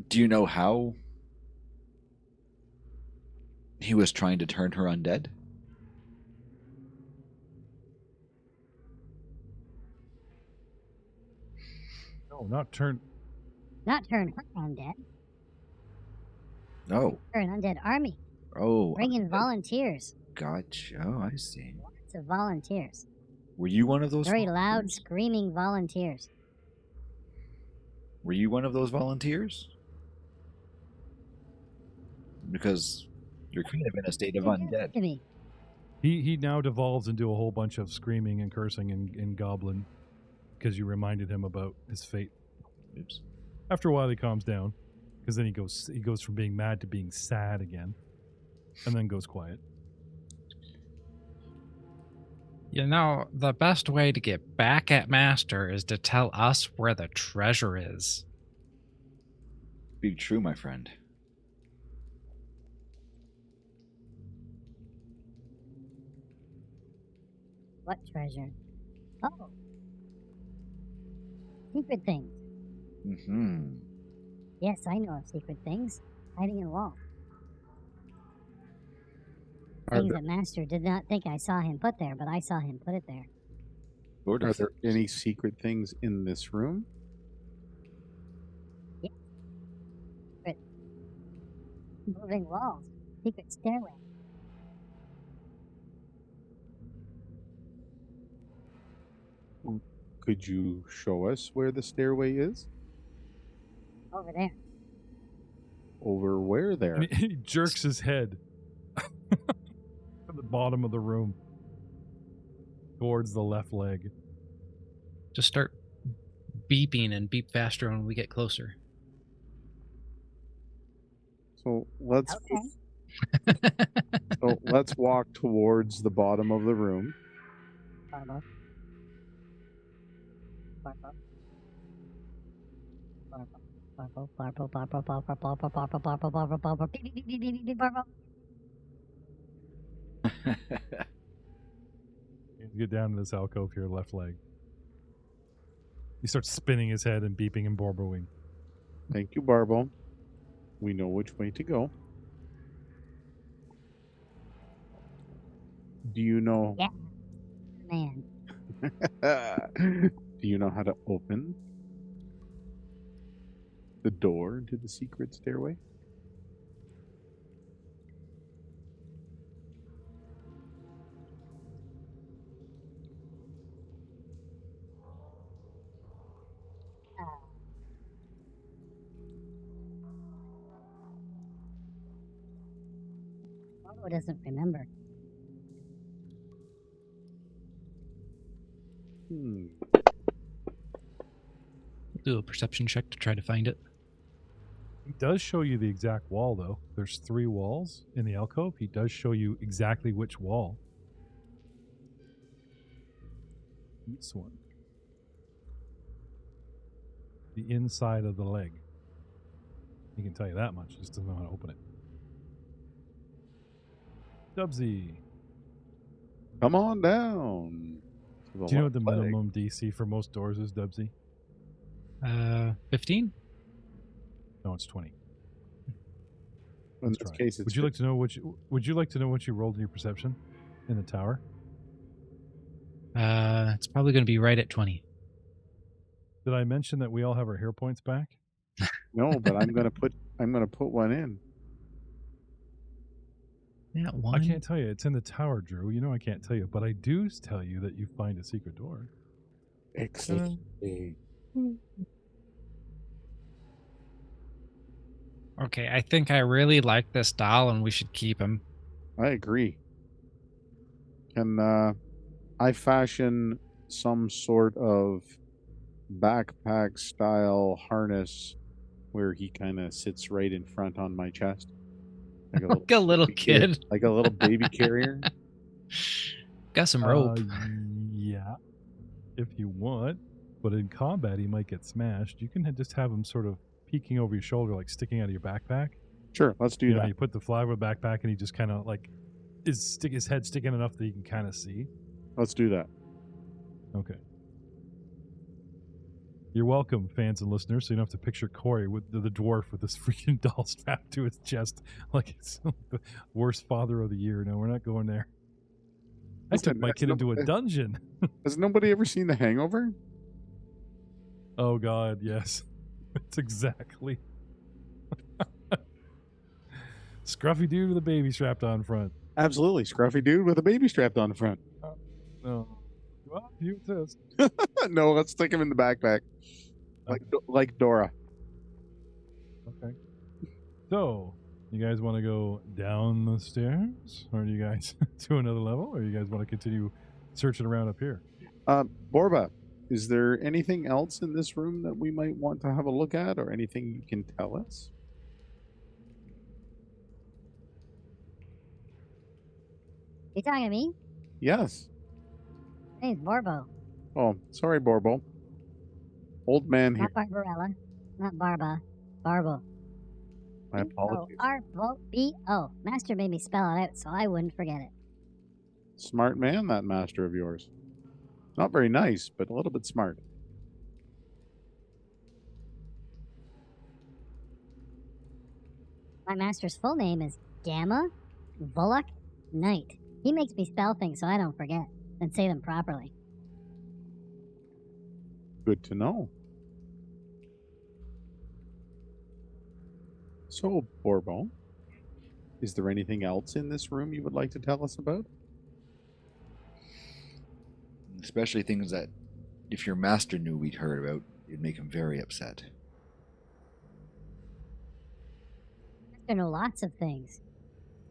Do you know how he was trying to turn her undead? No, not turn. Not turn her undead. No. Turn undead army. Oh. Bring in volunteers. Gotcha. Oh, I see. Lots of volunteers. Were you one of those Very volunteers? loud, screaming volunteers. Were you one of those volunteers? Because you're kind of in a state of undead. To me. He now devolves into a whole bunch of screaming and cursing in Goblin because you reminded him about his fate. Oops. After a while, he calms down because then he goes from being mad to being sad again, and then goes quiet. You know, the best way to get back at Master is to tell us where the treasure is. Be true, my friend. What treasure? Oh. Secret things. Mm-hmm. Yes, I know of secret things. Hiding in walls. Things that Master did not think I saw him put there, but I saw him put it there. Lord Are of there any secret things in this room? Yes. Secret. Moving walls. Secret stairway. Could you show us where the stairway is? Over there. Over where there? And he jerks his head to the bottom of the room towards the left leg. Just start beeping and beep faster when we get closer. So let's Okay. let's walk towards the bottom of the room. BORBO. BORBO. BORBO. BORBO. BORBO. BORBO. BORBO. BORBO. BORBO. BORBO. BORBO. BORBO. Beep, beep, beep, beep, beep, BORBO. Get down to this alcove here, left leg. He starts spinning his head and beeping and borboing. Thank you, Barbo. We know which way to go. Do you know? Yeah. Man. Do you know how to open the door to the secret stairway? BORBO doesn't remember. Do a perception check to try to find it. He does show you the exact wall, though. There's 3 walls in the alcove. He does show you exactly which wall. This one. The inside of the leg. He can tell you that much. He just doesn't know how to open it. Dubsy. Come on down. Do you know what the minimum DC for most doors is, Dubsy? 15? No, it's 20. In Let's this try. case, it's Would you like to know what you rolled in your perception in the tower? It's probably going to be right at 20. Did I mention that we all have our hero points back? No, but I'm gonna put one in. That one. I can't tell you. It's in the tower, Drew. You know I can't tell you, but I do tell you that you find a secret door. Excellent. Okay, I think I really like this doll and we should keep him. I agree. Can I fashion some sort of backpack style harness where he kind of sits right in front on my chest? Like a little baby kid. like a little baby carrier. Got some rope. Yeah, if you want. But in combat, he might get smashed. You can just have him sort of peeking over your shoulder, like sticking out of your backpack. Sure, let's do You know, that. you put the flag with backpack, and he just kind of like his head sticking enough that you can kind of see. Let's do that. Okay. You're welcome, fans and listeners. So you don't have to picture Corey with the dwarf with this freaking doll strapped to his chest like it's the worst father of the year. No, we're not going there. I took my kid into a dungeon. Has nobody ever seen The Hangover? Oh God, yes. It's exactly. Scruffy dude with a baby strapped on front. Absolutely, scruffy dude with a baby strapped on the front. No. Well, you insist. No, let's stick him in the backpack, like Dora. Okay. So, you guys want to go down the stairs, or do you guys to another level, or you guys want to continue searching around up here? Borba, is there anything else in this room that we might want to have a look at, or anything you can tell us? You talking to me? Yes. My name's Borbo. Oh, sorry, Borbo. Old man here. Not Barbarella. Not Barba. Barbo. My apologies. B-O. Master made me spell it out so I wouldn't forget it. Smart man, that master of yours. Not very nice, but a little bit smart. My master's full name is Gamma Volok Knight. He makes me spell things so I don't forget and say them properly. Good to know. So, Borbo, is there anything else in this room you would like to tell us about? Especially things that, if your master knew we'd heard about, it'd make him very upset. Master know lots of things.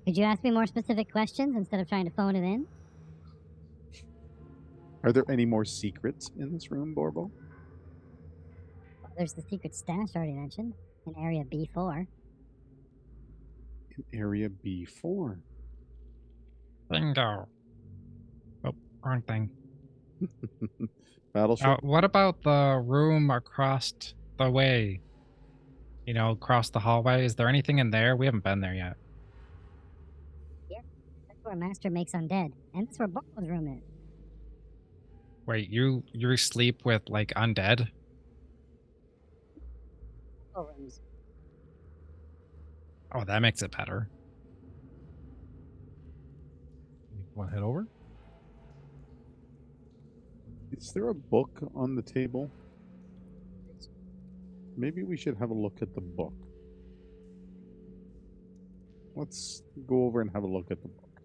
Could you ask me more specific questions instead of trying to phone it in? Are there any more secrets in this room, Borbo? Well, there's the secret stash already mentioned in Area B4. In Area B4. Bingo. Oh, wrong thing. Battleship. What about the room across the way? You know, across the hallway. Is there anything in there? We haven't been there yet. Yeah, that's where Master makes undead, and that's where Borbo's room is. Wait, you sleep with like undead? Borbo rooms. Oh, that makes it better. You want to head over? Is there a book on the table? Maybe we should have a look at the book. Let's go over and have a look at the book.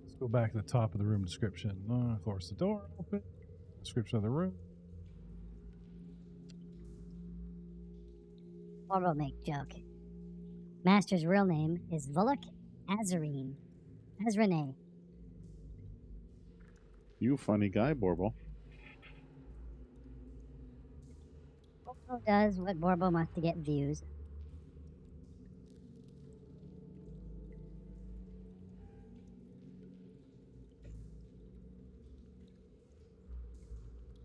Let's go back to the top of the room description. Force the door open. Description of the room. Borbo make joke. Master's real name is Volok Azarine. Azrene. You funny guy, Borbo. Borbo does what Borbo must to get views.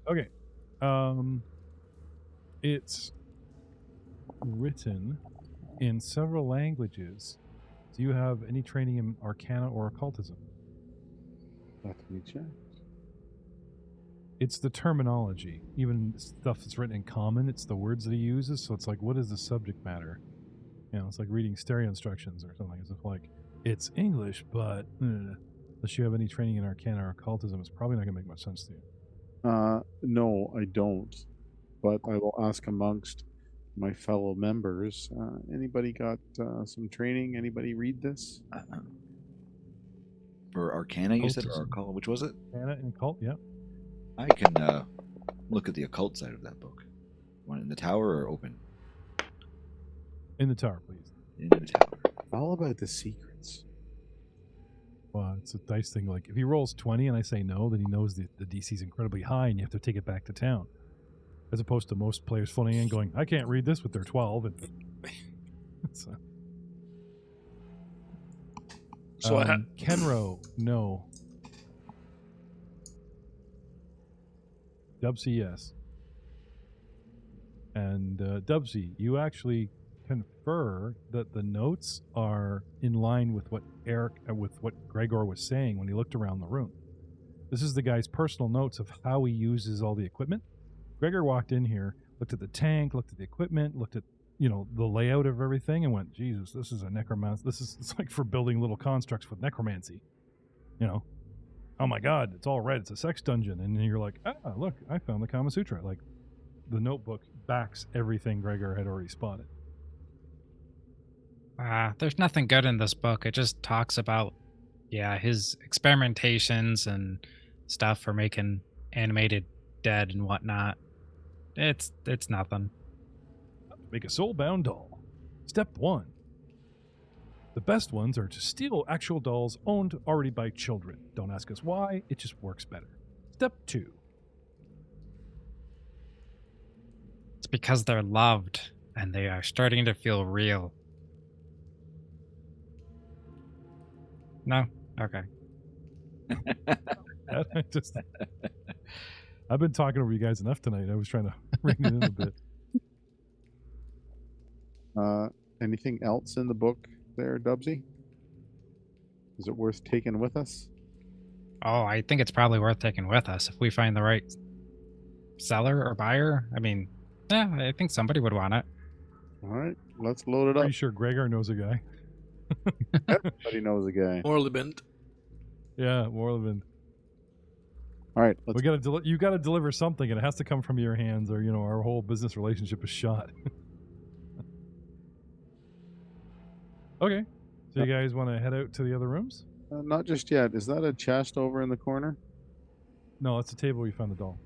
Okay. It's written in several languages. Do you have any training in Arcana or Occultism? Let me check. It's the terminology. Even stuff that's written in common, it's the words that he uses. So it's like, what is the subject matter? You know, it's like reading stereo instructions or something. As if like, it's English, but unless you have any training in Arcana or Occultism, it's probably not going to make much sense to you. No, I don't. But I will ask amongst my fellow members. Anybody got some training? Anybody read this? For Arcana, you said, or Occultism. Occult? Which was it? Anna and Cult, yeah. I can look at the occult side of that book. Want it in the tower or open? In the tower, please. In the tower. All about the secrets. Well, it's a dice thing. Like, if he rolls 20 and I say no, then he knows the DC is incredibly high and you have to take it back to town. As opposed to most players phoning in going, I can't read this with their 12. And so, So Kenro, no. Dubsy, yes. And Dubsy, you actually confer that the notes are in line with what with what Gregor was saying when he looked around the room. This is the guy's personal notes of how he uses all the equipment. Gregor walked in here, looked at the tank, looked at the equipment, looked at the layout of everything, and went, Jesus, this is a necromancy. It's like for building little constructs with necromancy. Oh my God, it's all red. It's a sex dungeon. And then you're like, look, I found the Kama Sutra. Like, the notebook backs everything Gregor had already spotted. There's nothing good in this book. It just talks about, his experimentations and stuff for making animated dead and whatnot. It's nothing. Make a soul-bound doll. Step 1. The best ones are to steal actual dolls owned already by children. Don't ask us why, it just works better. Step 2. It's because they're loved and they are starting to feel real. No? Okay. I've been talking over you guys enough tonight. I was trying to rein it in a bit. Anything else in the book there, Dubsy? Is it worth taking with us? Oh, I think it's probably worth taking with us if we find the right seller or buyer. I mean, I think somebody would want it. All right, let's load it up. Pretty sure Gregor knows a guy. Everybody knows a guy. Morally bent. Yeah, more than. All right, We gotta you gotta deliver something, and it has to come from your hands, or our whole business relationship is shot. Okay, so you guys want to head out to the other rooms? not just yet. Is that a chest over in the corner? No, that's the table where you found the doll.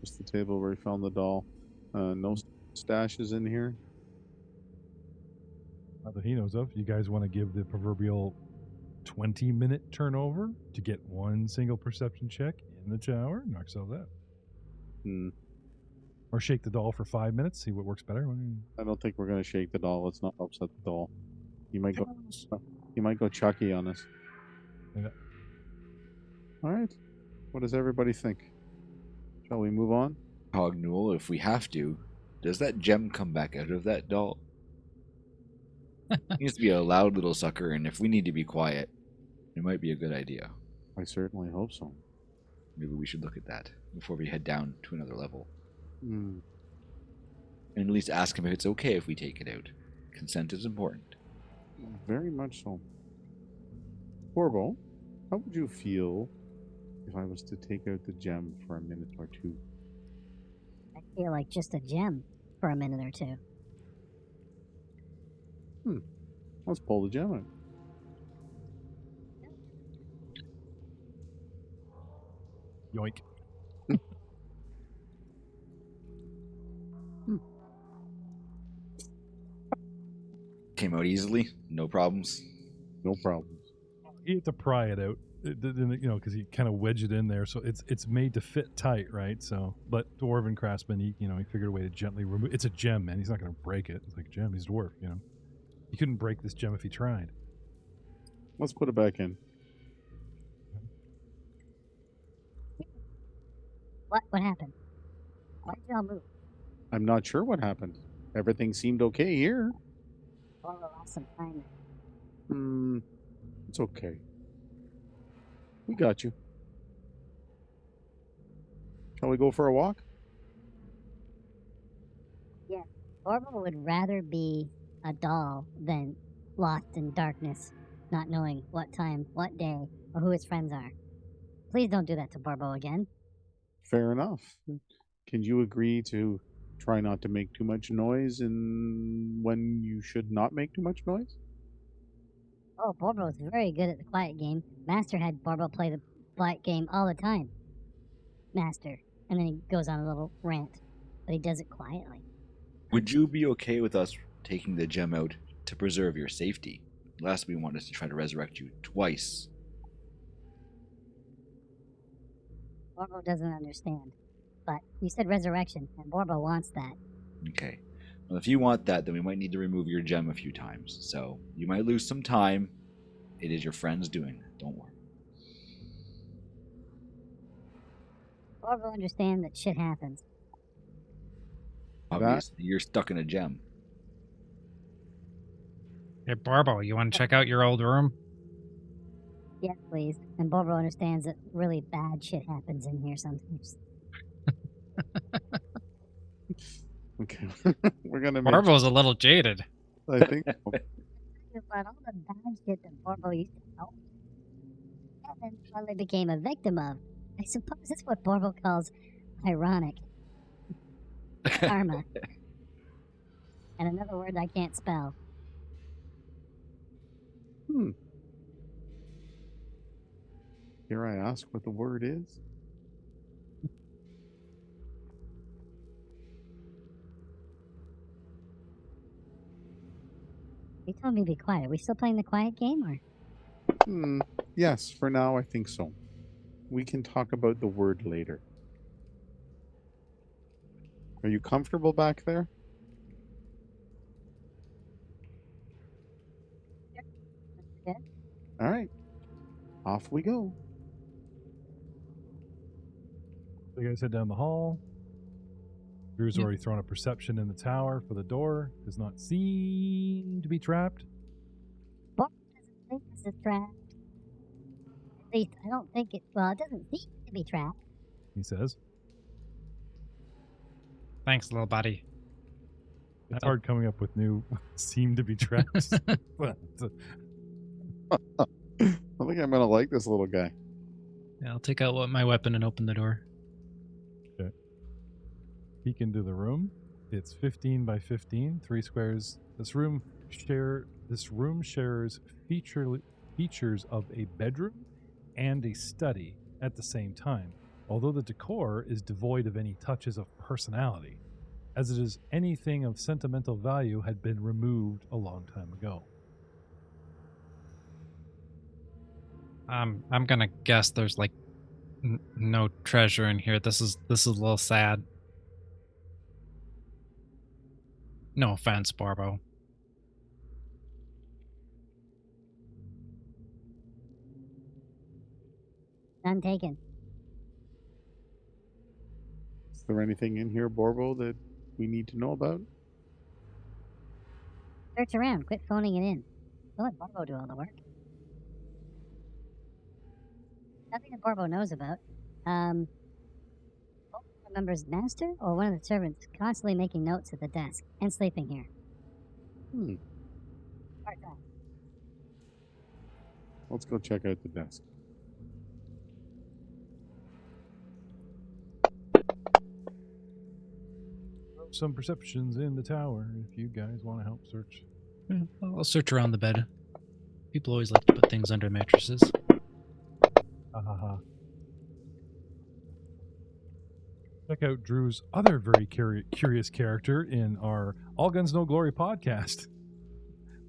Just the table where we found the doll. No stashes in here. Not that he knows of. You guys want to give the proverbial 20-minute turnover to get one single perception check in the tower? Knock yourselves out. Or shake the doll for 5 minutes, see what works better. I don't think we're gonna shake the doll. Let's not upset the doll. You might go Chucky on us. Yeah. All right. What does everybody think? Shall we move on? Cognul, if we have to, does that gem come back out of that doll? He needs to be a loud little sucker, and if we need to be quiet, it might be a good idea. I certainly hope so. Maybe we should look at that before we head down to another level. Hmm. And at least ask him if it's okay if we take it out. Consent is important. Very much so. Borbo, how would you feel if I was to take out the gem for a minute or two? I feel like just a gem for a minute or two. Let's pull the gem out. Yoink. Came out easily, no problems. No problems. You have to pry it out, because you kind of wedge it in there, so it's made to fit tight, right? So, but dwarven craftsman, he figured a way to gently remove. It's a gem, man. He's not going to break it. It's like a gem. He's a dwarf, He couldn't break this gem if he tried. Let's put it back in. What happened? Why did y'all move? I'm not sure what happened. Everything seemed okay here. Borbo lost some time. It's okay. We got you. Shall we go for a walk? Borbo would rather be a doll than lost in darkness, not knowing what time, what day, or who his friends are. Please don't do that to Borbo again. Fair enough. Can you agree to try not to make too much noise when you should not make too much noise? Oh, Borbo's very good at the quiet game. Master had Borbo play the quiet game all the time. Master. And then he goes on a little rant. But he does it quietly. Would you be okay with us taking the gem out to preserve your safety? Last we want is to try to resurrect you twice. Borbo doesn't understand. But you said resurrection, and Borbo wants that. Okay. Well, if you want that, then we might need to remove your gem a few times. So you might lose some time. It is your friends doing that. Don't worry. Borbo understands that shit happens. Obviously, you're stuck in a gem. Hey, Borbo, you want to check out your old room? Yes, please. And Borbo understands that really bad shit happens in here sometimes. Okay. We're going to make Borbo's a little jaded. I think so. About all the bad shit that Borbo used to help. And then finally became a victim of. I suppose that's what Borbo calls ironic. Karma. And another word I can't spell. Here I ask what the word is. You told me to be quiet. Are we still playing the quiet game, or? Yes, for now I think so. We can talk about the word later. Are you comfortable back there? Good. All right. Off we go. So you guys head down the hall. Drew's already thrown a perception in the tower for the door. Does not seem to be trapped. Borbo doesn't think this is trapped. At least, I don't think it... Well, it doesn't seem to be trapped. He says. Thanks, little buddy. It's hard coming up with new seem to be traps. But, I think I'm going to like this little guy. Yeah, I'll take out my weapon and open the door. peek into the room. It's 15 by 15, 3 squares. This room shares features of a bedroom and a study at the same time, although the decor is devoid of any touches of personality, as it is anything of sentimental value had been removed a long time ago. I'm gonna guess there's like no treasure in here. This is a little sad. No offense, Borbo. None taken. Is there anything in here, Borbo, that we need to know about? Search around. Quit phoning it in. Don't let Borbo do all the work. Nothing that Borbo knows about. Borbo remembers Master or one of the servants constantly making notes at the desk and sleeping here. Part-time. Let's go check out the desk. Some perceptions in the tower if you guys want to help search. Yeah, I'll search around the bed. People always like to put things under mattresses. Check out Drew's other very curious character in our All Guns No Glory podcast,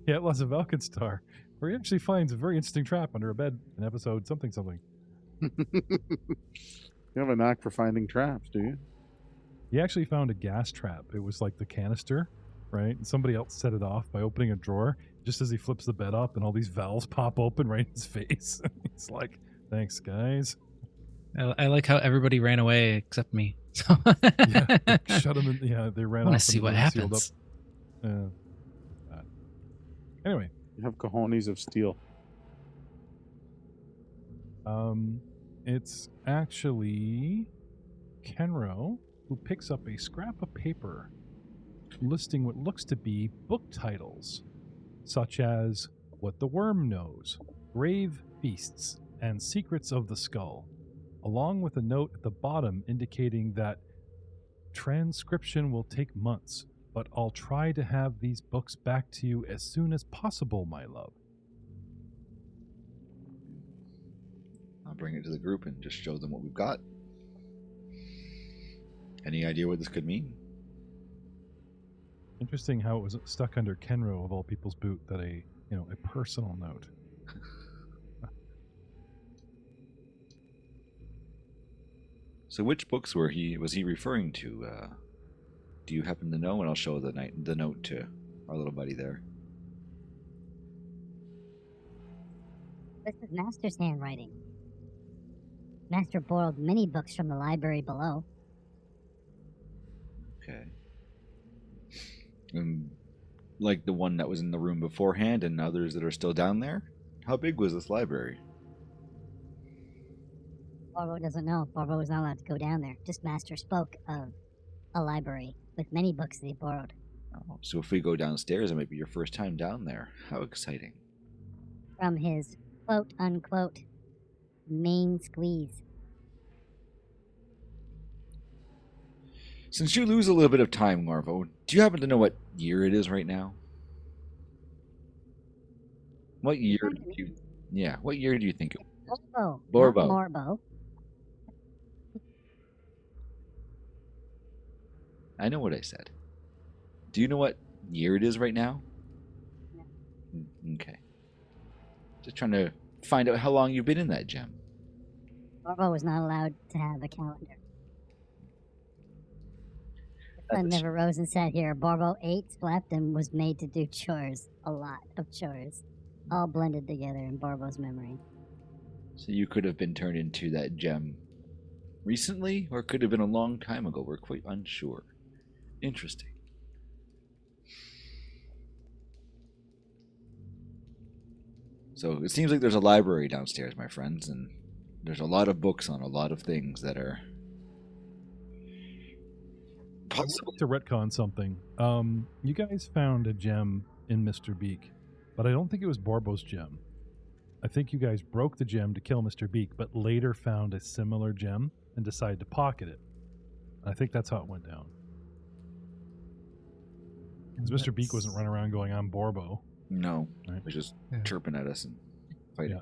The Atlas of Valkenstar, where he actually finds a very interesting trap under a bed in episode something. You have a knack for finding traps, do you? He actually found a gas trap. It was like the canister, right? And somebody else set it off by opening a drawer just as he flips the bed up and all these valves pop open right in his face. He's like, thanks, guys. I like how everybody ran away except me. So Yeah, shut him in. Yeah, they ran off. I want to see what happens. Anyway. You have cojones of steel. It's actually Kenro who picks up a scrap of paper listing what looks to be book titles, such as What the Worm Knows, Grave Feasts, and Secrets of the Skull, along with a note at the bottom indicating that transcription will take months, but I'll try to have these books back to you as soon as possible, my love. I'll bring it to the group and just show them what we've got. Any idea what this could mean? Interesting how it was stuck under Kenro of all people's boot that a personal note. So which books was he referring to? Do you happen to know? And I'll show the note to our little buddy there. This is Master's handwriting. Master borrowed many books from the library below. Okay. Like the one that was in the room beforehand and others that are still down there? How big was this library? Borbo doesn't know. Borbo was not allowed to go down there. Just Master spoke of a library with many books that he borrowed. Oh, so if we go downstairs, it might be your first time down there. How exciting. From his quote-unquote main squeeze. Since you lose a little bit of time, Marvo, do you happen to know what year it is right now? What year what year do you think it was? Borbo. Borbo. Not Morbo. I know what I said. Do you know what year it is right now? No. Okay. Just trying to find out how long you've been in that gem. Borbo was not allowed to have a calendar. The sun never rose and sat here. Borbo ate, slept, and was made to do chores. A lot of chores. All blended together in Borbo's memory. So you could have been turned into that gem recently, or it could have been a long time ago. We're quite unsure. Interesting. So it seems like there's a library downstairs, my friends, and there's a lot of books on a lot of things that are possible. To retcon something, you guys found a gem in Mr. Beak, but I don't think it was Borbo's gem. I think you guys broke the gem to kill Mr. Beak, but later found a similar gem and decided to pocket it. I think that's how it went down. Because Mr. Beak wasn't running around going, "I'm Borbo." No, Right. it was just chirping at us and fighting.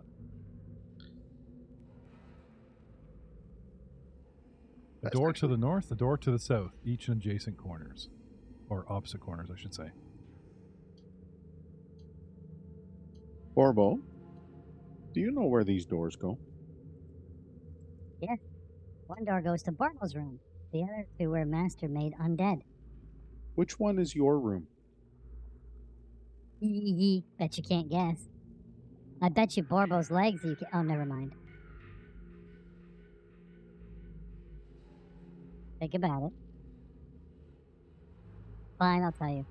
The door to the north, the door to the south, each in adjacent corners. Or opposite corners, I should say. Borbo, do you know where these doors go? Yes. One door goes to Borbo's room. The other to where Master made undead. Which one is your room? Bet you can't guess. I bet you Borbo's legs you can... Oh, never mind. Think about it. Fine, I'll tell you.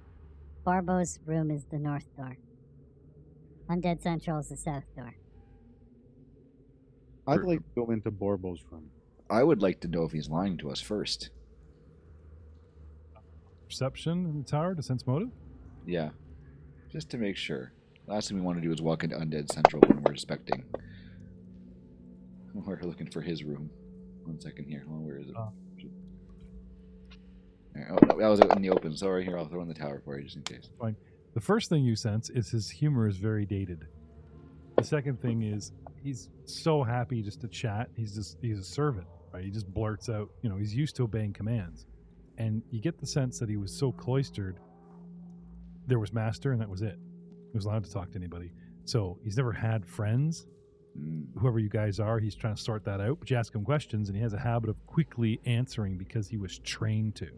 Borbo's room is the north door. Undead Central is the south door. I'd like to go into Borbo's room. I would like to know if he's lying to us first. Perception in the tower to sense motive? Yeah. Just to make sure. Last thing we want to do is walk into Undead Central when we're expecting. We're looking for his room. 1 second here. Oh, where is it? Oh, no, that was in the open. Sorry, here, I'll throw in the tower for you just in case. Fine. The first thing you sense is his humor is very dated. The second thing is he's so happy just to chat. He's a servant, right? He just blurts out, he's used to obeying commands. And you get the sense that he was so cloistered, there was Master and that was it. He was allowed to talk to anybody. So he's never had friends. Whoever you guys are, he's trying to sort that out. But you ask him questions and he has a habit of quickly answering because he was trained to.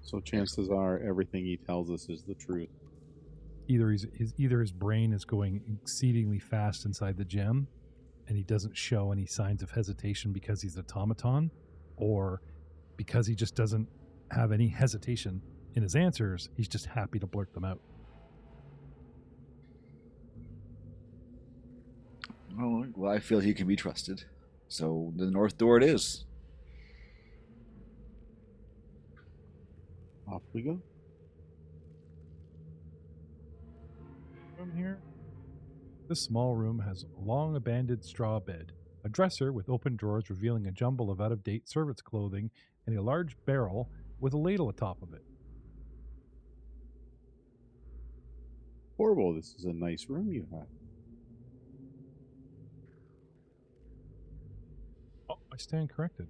So chances are everything he tells us is the truth. Either his brain is going exceedingly fast inside the gem and he doesn't show any signs of hesitation because he's an automaton, or because he just doesn't have any hesitation in his answers, he's just happy to blurt them out. Oh, well, I feel he can be trusted. So the north door it is. Off we go. Room here. This small room has a long abandoned straw bed A dresser with open drawers revealing a jumble of out-of-date servants' clothing and a large barrel with a ladle atop of it. BORBO, this is a nice room you have. Oh, I stand corrected.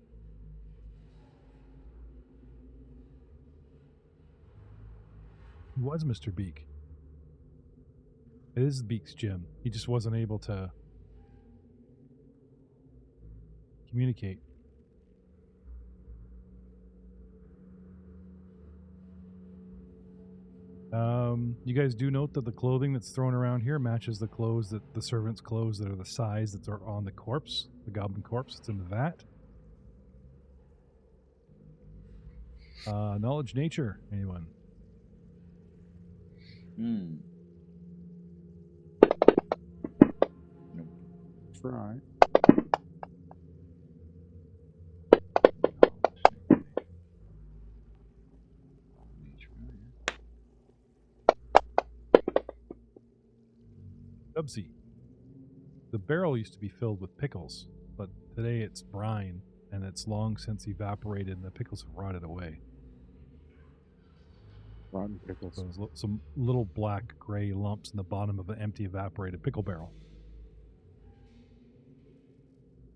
He was Mr. Beak. It is Beak's gym. He just wasn't able to communicate. You guys do note that the clothing that's thrown around here matches the clothes that the servants' clothes that are the size that are on the corpse, the goblin corpse that's in the vat. Knowledge, nature, anyone? Try. Dubsy. The barrel used to be filled with pickles, but today it's brine, and it's long since evaporated, and the pickles have rotted away. Rotten pickles. So there's some little black gray lumps in the bottom of an empty evaporated pickle barrel.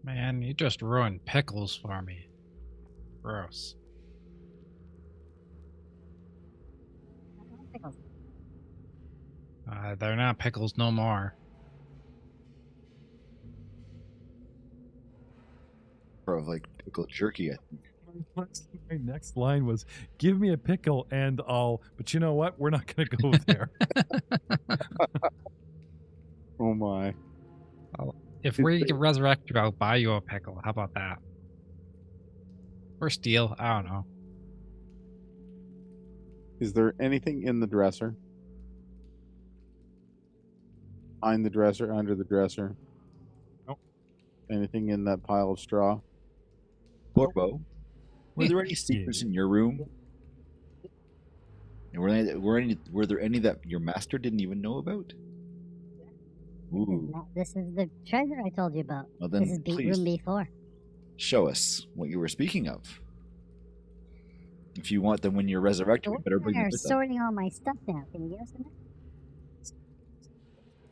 Man, you just ruined pickles for me. Gross. Pickles. They're not pickles no more. Or like pickle jerky, I think. My next line was, "Give me a pickle and I'll." But you know what? We're not going to go there. Oh my. If we can resurrect you, I'll buy you a pickle. How about that? Or steal. I don't know. Is there anything in the dresser? Behind the dresser, under the dresser? Nope. Anything in that pile of straw? BORBO, were there any secrets in your room? And were there any that your master didn't even know about? Ooh. This is the treasure I told you about. Well, then, This is please room B4. show us what you were speaking of. If you want them when you're resurrected, we better bring them They're with us. sorting all my stuff now. Can you give us a minute?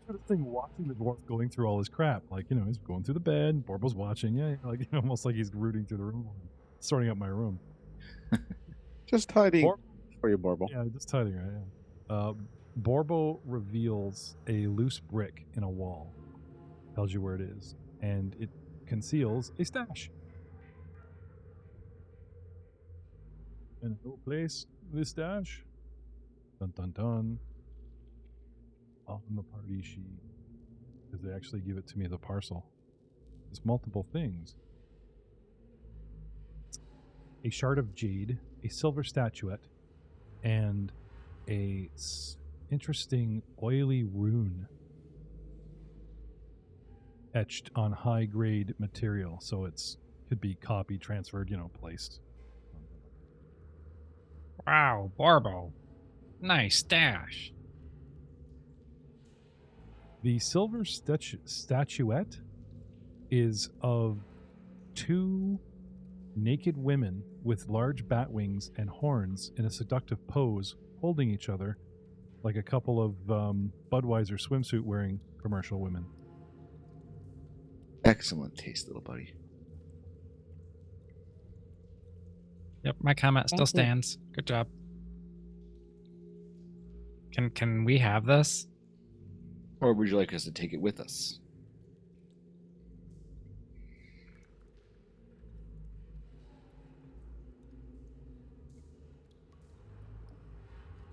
Sort of thing, watching the dwarf going through all his crap. Like, you know, he's going through the bed, Borbo's watching, yeah, like, you know, almost like he's rooting through the room, sorting out my room. Just tidying for you, BORBO. Yeah, just tidying, right? Yeah. Borbo reveals a loose brick in a wall, tells you where it is, and it conceals a stash. And no place this stash. Dun dun dun. On the party sheet, because they actually give it to me as a parcel. There's multiple things. A shard of jade, a silver statuette, and a interesting oily rune etched on high-grade material, so it's could be copied, transferred, you know, placed. Wow, BORBO. Nice stash. The silver statuette is of two naked women with large bat wings and horns in a seductive pose, holding each other like a couple of Budweiser swimsuit wearing commercial women. Excellent taste, little buddy. Yep, my comment still Thank you. stands. Good job. Can we have this? Or would you like us to take it with us?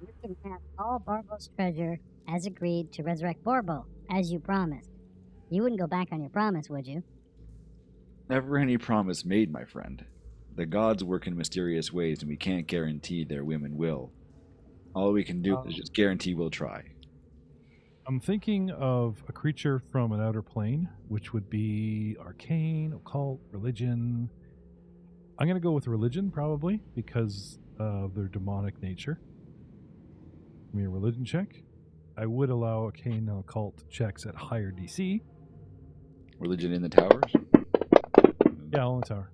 You can have all Borbo's treasure as agreed to resurrect Borbo, as you promised. You wouldn't go back on your promise, would you? Never any promise made, my friend. The gods work in mysterious ways, and we can't guarantee their women will. All we can do is just guarantee we'll try. I'm thinking of a creature from an outer plane, which would be arcane, occult, religion. I'm going to go with religion, probably, because of their demonic nature. Give me a religion check. I would allow arcane and occult checks at higher DC. Religion in the towers? Yeah, all in the tower.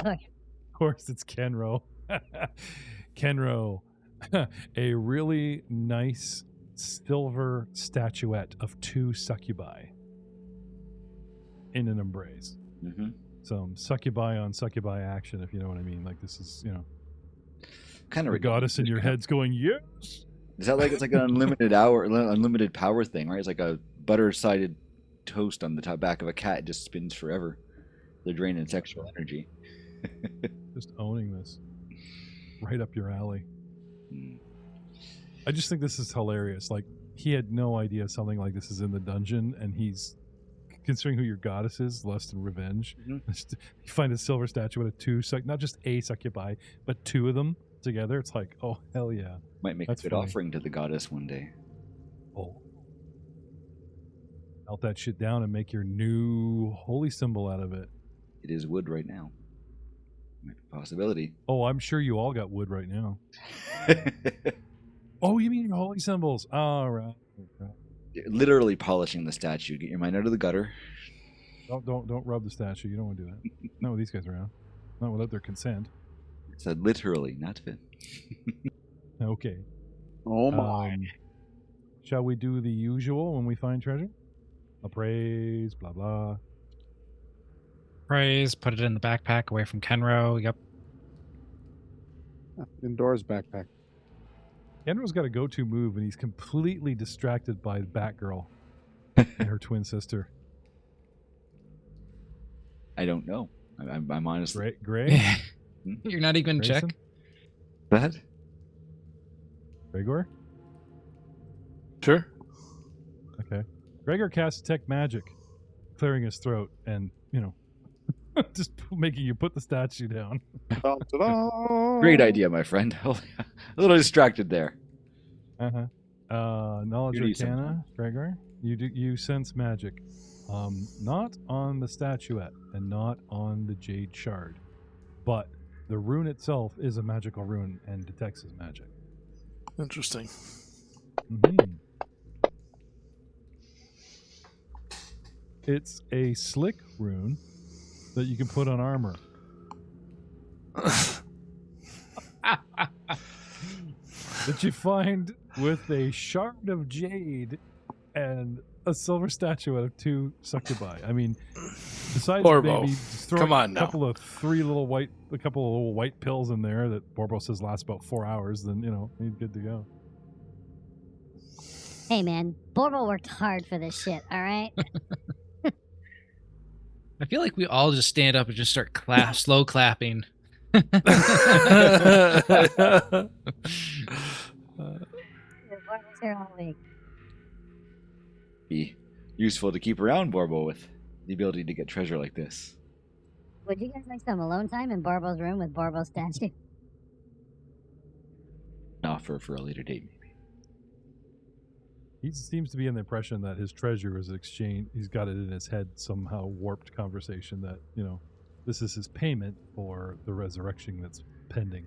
Sorry. Of course, it's Kenro. Kenro, a really nice silver statuette of 2 succubi in an embrace. Mm-hmm. Some succubi on succubi action, if you know what I mean. Like, this is, Kind of the goddess in your head's going, yes. Is that like it's like an unlimited power thing, right? It's like a butter-sided toast on the top back of a cat. It just spins forever. They're draining sexual energy. Just owning this. Right up your alley. Mm. I just think this is hilarious. Like, he had no idea something like this is in the dungeon, and he's, considering who your goddess is, lust and revenge. Mm-hmm. You find a silver statuette of 2, not just a succubi, but 2 of them together. It's like, oh, hell yeah. Might make That's a good funny. offering to the goddess one day. Oh. Melt that shit down and make your new holy symbol out of it. It is wood right now. Might be a possibility. Oh, I'm sure you all got wood right now. Oh, you mean your holy symbols? All right. Literally polishing the statue. Get your mind out of the gutter. Don't rub the statue. You don't want to do that. Not with these guys around. Not without their consent. It said literally, not fit. Okay. Oh my. Shall we do the usual when we find treasure? Appraise, blah blah. Praise, put it in the backpack away from Kenro. Yep. Indoors backpack. Kenro's got a go-to move, and he's completely distracted by Batgirl and her twin sister. I don't know. I'm honestly. Gray? You're not even Grayson? check. That? Gregor? Sure. Okay. Gregor casts Detect Magic, clearing his throat and, just making you put the statue down. Ta-da! Great idea, my friend. A little distracted there. Uh-huh. Knowledge Beauty Arcana, sometime. Gregor. You sense magic. Not on the statuette and not on the Jade Shard. But the rune itself is a magical rune and detects as magic. Interesting. Mm-hmm. It's a slick rune that you can put on armor. That you find with a shard of jade and a silver statuette of 2 succubi. I mean, besides Borbo, maybe throw come on a now. couple of little white pills in there that Borbo says last about 4 hours, then you're good to go. Hey, man. Borbo worked hard for this shit, all right? I feel like we all just stand up and just start slow clapping. Borbo's here all week. Be useful to keep around Borbo with the ability to get treasure like this. Would you guys like some alone time in Borbo's room with Borbo's statue? An offer for a later date, maybe. He seems to be in the impression that his treasure is exchanged. He's got it in his head, somehow warped conversation that, this is his payment for the resurrection that's pending.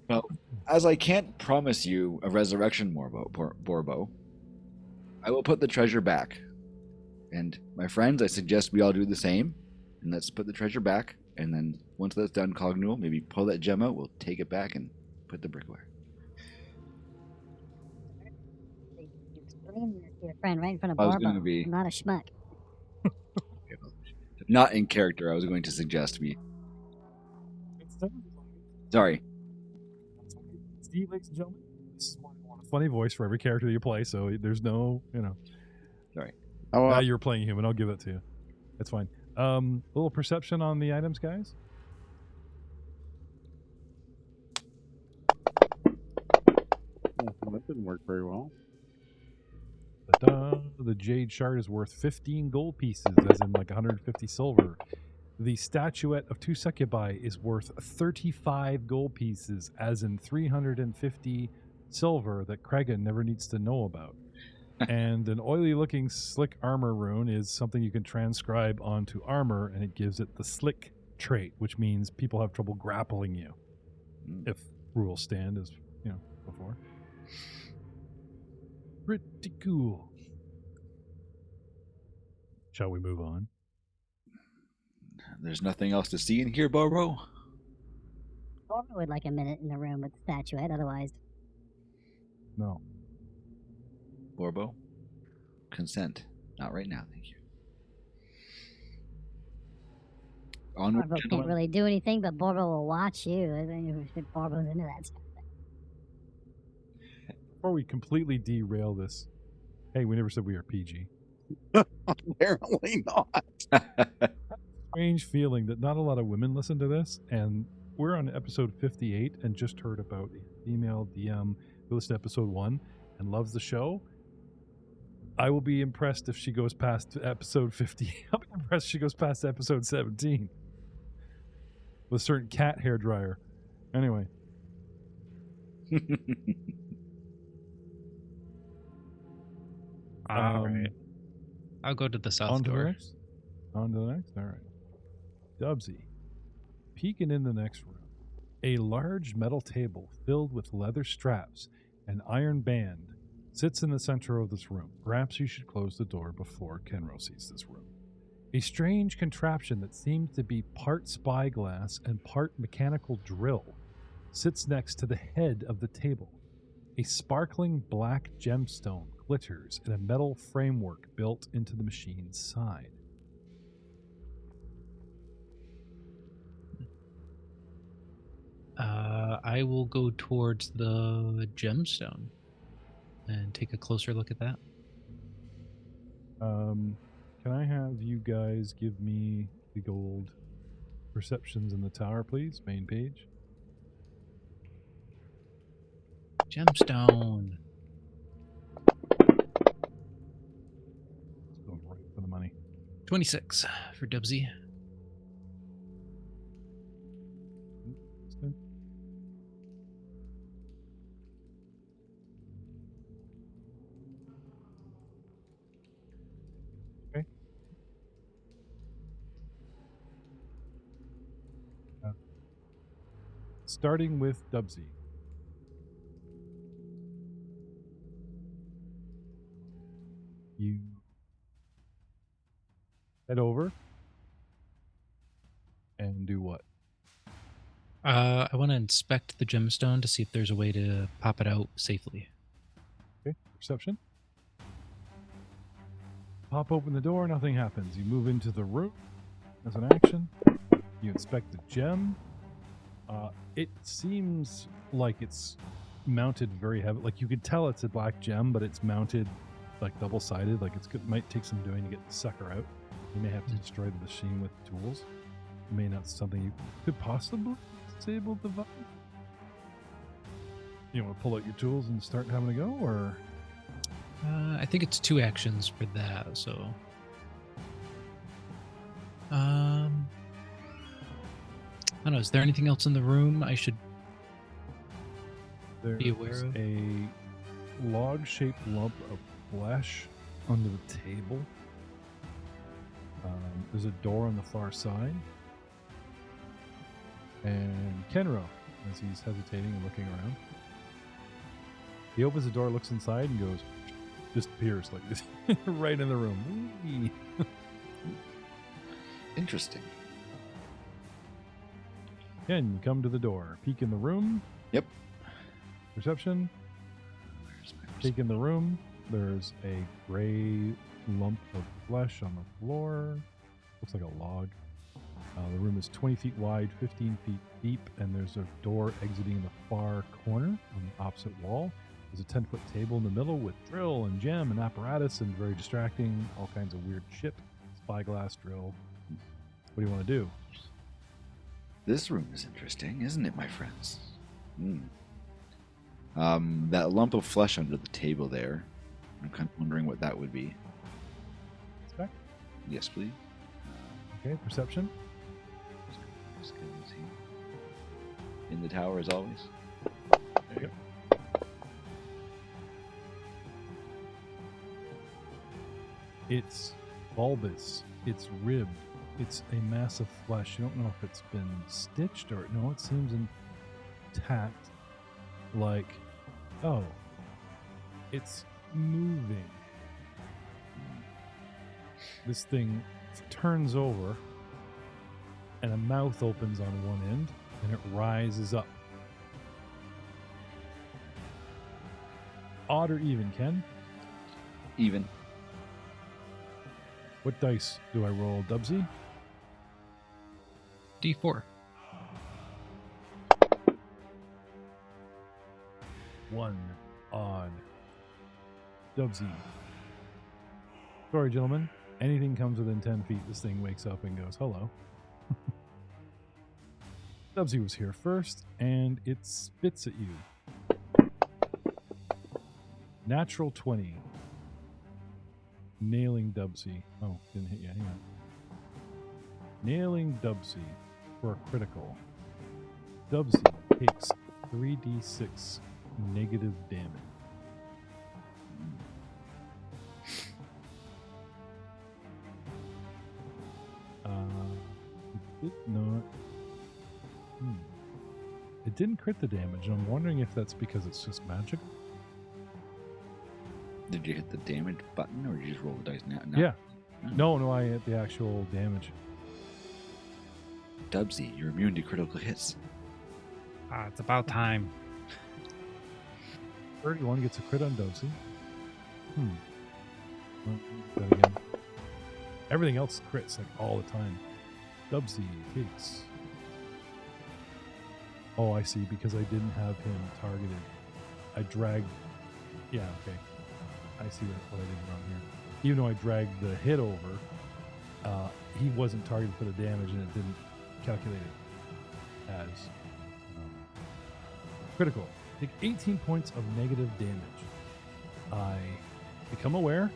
Well, as I can't promise you a resurrection, Borbo, I will put the treasure back. And my friends, I suggest we all do the same. And let's put the treasure back. And then once that's done, Cognual, maybe pull that gem out. We'll take it back and put the brick away. You explain this to your friend right in front of I was Borbo. gonna be- I'm not a schmuck. Not in character, I was going to suggest we... Sorry. Steve, ladies and gentlemen, this is a funny voice for every character that you play, so there's no, Sorry. Oh, you're playing human. I'll give it to you. It's fine. A little perception on the items, guys. that didn't work very well. Ta-da. The Jade Shard is worth 15 gold pieces, as in like 150 silver. The statuette of 2 succubi is worth 35 gold pieces, as in 350 silver that Kregan never needs to know about. And an oily-looking slick armor rune is something you can transcribe onto armor, and it gives it the slick trait, which means people have trouble grappling you, if rules stand as before. Pretty cool. Shall we move on? There's nothing else to see in here, Borbo? Borbo would like a minute in the room with the statuette, otherwise. No. Borbo? Consent. Not right now, thank you. Onward, Borbo can't gentlemen. really do anything, but Borbo will watch you. I think if Borbo's into that stuff. Before we completely derail this, hey, we never said we are PG. Apparently not. Strange feeling that not a lot of women listen to this, and we're on episode 58 and just heard about a female DM who listened to episode 1 and loves the show. I will be impressed if she goes past episode 50. I'll be impressed if she goes past episode 17 with a certain cat hair dryer. Anyway, All right. I'll go to the south on to the door. next. On to the next. All right. Dubsy, peeking in the next room. A large metal table filled with leather straps and iron band sits in the center of this room. Perhaps you should close the door before Kenro sees this room. A strange contraption that seems to be part spyglass and part mechanical drill sits next to the head of the table. A sparkling black gemstone glitters in a metal framework built into the machine's side. I will go towards the gemstone and take a closer look at that. Can I have you guys give me the gold perceptions in the tower, please? Main page. Gemstone. Let's go right for the money. 26 for Dubsy. Okay. Starting with Dubsy. You head over and do what? I want to inspect the gemstone to see if there's a way to pop it out safely. Okay, perception. Pop open the door, nothing happens. You move into the room as an action. You inspect the gem. It seems like it's mounted very heavy. Like you could tell it's a black gem, but it's mounted like double-sided. Like it might take some doing to get the sucker out. You may have to destroy the machine with tools. It may not something you could possibly disable the device. You want to pull out your tools and start having a go, or? I think it's 2 actions for that, so... I don't know, is there anything else in the room I should be aware There's of? a log-shaped lump of flesh under the table. There's a door on the far side. And Kenro, as he's hesitating and looking around, he opens the door, looks inside, and goes, disappears like this, right in the room. Whee! Interesting. Ken, you come to the door, peek in the room. Yep. Perception. Peek in the room. There's a gray lump of flesh on the floor. Looks like a log. The room is 20 feet wide, 15 feet deep, and there's a door exiting the far corner on the opposite wall. There's a 10-foot table in the middle with drill and gem and apparatus and very distracting, all kinds of weird shit. Spyglass drill. What do you want to do? This room is interesting, isn't it, my friends? That lump of flesh under the table there, I'm kind of wondering what that would be. Inspect. Yes, please. Okay, perception. Just go and see. In the tower, as always. There you go. It's bulbous. It's ribbed. It's a mass of flesh. You don't know if it's been stitched or no. It seems intact. Like, oh, it's moving. this thing turns over, and a mouth opens on one end, and it rises up. Odd or even, Ken? Even. What dice do I roll, Dubsy? D4. 1 odd. Dubsy. Sorry, gentlemen. Anything comes within 10 feet, this thing wakes up and goes, hello. Dubsy was here first, and it spits at you. Natural 20. Nailing Dubsy. Oh, didn't hit you. Hang on. Nailing Dubsy for a critical. Dubsy takes 3d6 negative damage. It did not. It didn't crit the damage, and I'm wondering if that's because it's just magic. Did you hit the damage button, or did you just roll the dice now? Yeah. No, I hit the actual damage. Dubsy, you're immune to critical hits. It's about time. 31 gets a crit on Dubsy. Well, that again. Everything else crits like all the time. Dubsy takes. Oh, I see. Because I didn't have him targeted. I dragged. Yeah, okay. I see what I did wrong here. Even though I dragged the hit over, he wasn't targeted for the damage, and it didn't calculate it as critical. Take 18 points of negative damage. I become aware.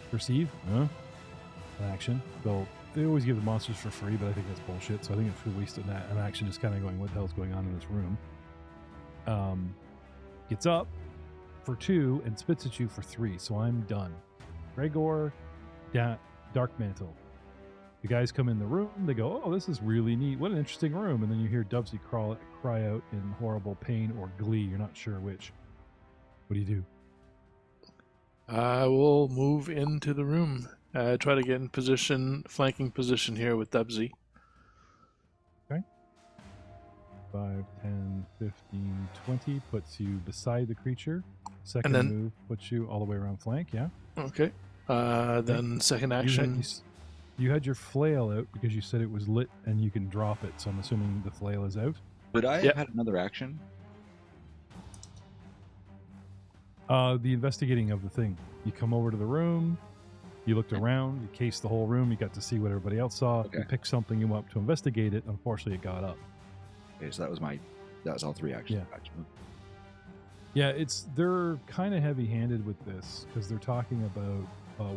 Perceive. An action. Though they always give the monsters for free, but I think that's bullshit. So I think it's wasted an action just kind of going, what the hell's going on in this room? Gets up for 2 and spits at you for 3. So I'm done. Gregor, Dark Mantle. The guys come in the room. They go, oh, this is really neat. What an interesting room. And then you hear Dubsy cry out in horrible pain or glee. You're not sure which. What do you do? I will move into the room. Try to get in position, flanking position here with Dubsy. Okay. 5, 10, 15, 20 puts you beside the creature. Second move puts you all the way around flank, yeah? Okay. Then second action. You had your flail out because you said it was lit and you can drop it, so I'm assuming the flail is out. But I had another action. The investigating of the thing. You come over to the room, you looked around, you cased the whole room, you got to see what everybody else saw, Okay. You picked something, you went up to investigate it, unfortunately it got up. Okay, so that was all 3 actions. Yeah, they're kind of heavy-handed with this because they're talking about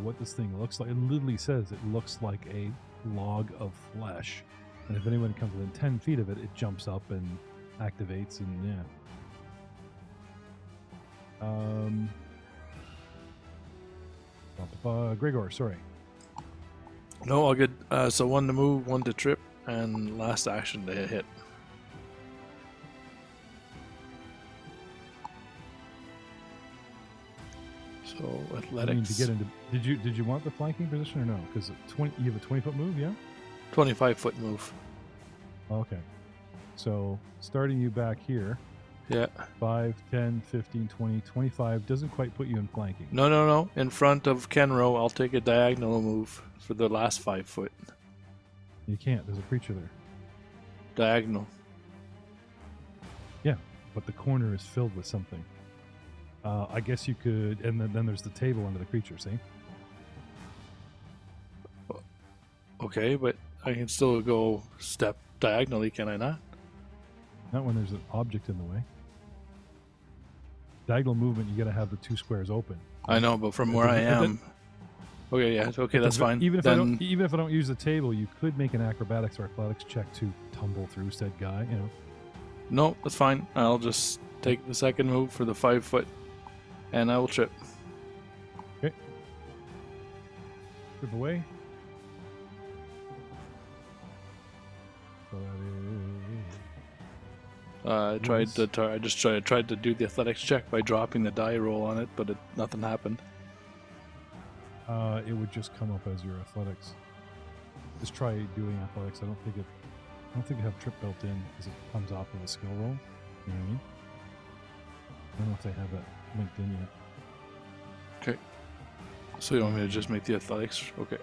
what this thing looks like. It literally says it looks like a log of flesh, and if anyone comes within 10 feet of it, it jumps up and activates, and Gregor, sorry. No, all good. So 1 to move, 1 to trip, and last action to hit. So athletics. I mean, to get into, did you want the flanking position or no? Because you have a 20-foot move, yeah? 25-foot move. Okay. So starting you back here. Yeah. 5, 10, 15, 20, 25 doesn't quite put you in flanking. No. In front of Kenro, I'll take a diagonal move for the last 5 foot. You can't. There's a creature there. Diagonal. Yeah, but the corner is filled with something. I guess you could, and then there's the table under the creature, see? Okay, but I can still go step diagonally, can I not? Not when there's an object in the way. Diagonal movement, you got to have the 2 squares open. I know, but from where I am... Okay, yeah, okay, that's fine. Even if I don't use the table, you could make an acrobatics or athletics check to tumble through said guy, you know. No, that's fine. I'll just take the second move for the 5 foot, and I will trip. Okay. Trip away. So that is... I tried to do the athletics check by dropping the die roll on it, but nothing happened. It would just come up as your athletics. Just try doing athletics. I don't think I have trip built in because it comes off of a skill roll. You know what I mean? I don't know if they have that linked in yet. Okay. So you want me to just make the athletics? Okay.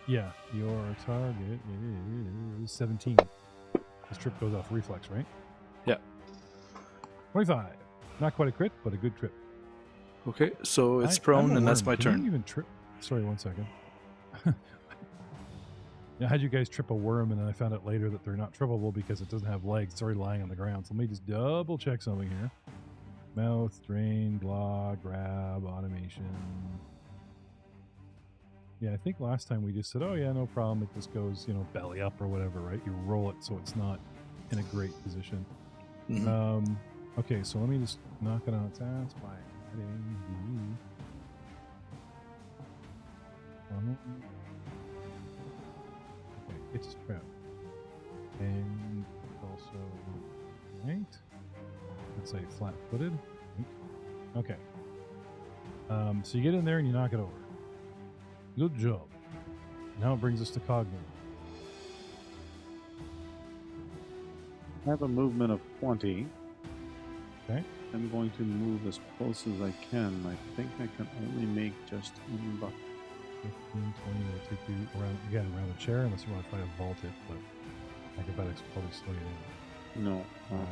Yeah, your target is 17. This trip goes off reflex, right? Yeah. 25. Not quite a crit, but a good crit. Okay, so it's I'm prone, a and that's worm. my Can turn. you even trip? Sorry, 1 second. I had you guys trip a worm, and then I found out later that they're not trippable because it doesn't have legs. It's already lying on the ground. So let me just double check something here. Mouth, drain, blah, grab, automation. Yeah, I think last time we just said, oh yeah, no problem. It just goes, belly up or whatever, right? You roll it so it's not in a great position. Mhm. Okay, so let me just knock it on its ass by adding the... Okay, it's trap. And also, right? Let's say flat-footed. Okay. So you get in there and you knock it over. Good job. Now it brings us to Cognitive. I have a movement of 20. Okay. I'm going to move as close as I can. I think I can only make just in buck. 15, 20 will take you around the chair unless you want to try to vault it, but acrobatics will probably slow you down. No. 5, 10,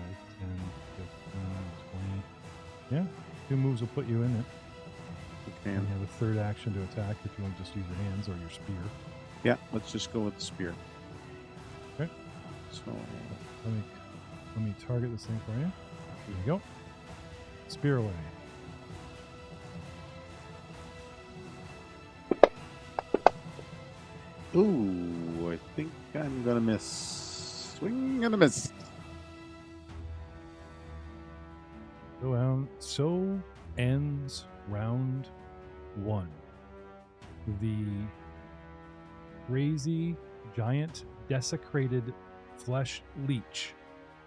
15, 20. Yeah, 2 moves will put you in it. Okay. And you have a third action to attack if you want to just use your hands or your spear. Yeah, let's just go with the spear. Okay. So Let me target this thing for you. Here you go. Spear away. ooh, I think I'm gonna miss. Swing and a miss. So ends round 1. The crazy, giant, desecrated flesh leech.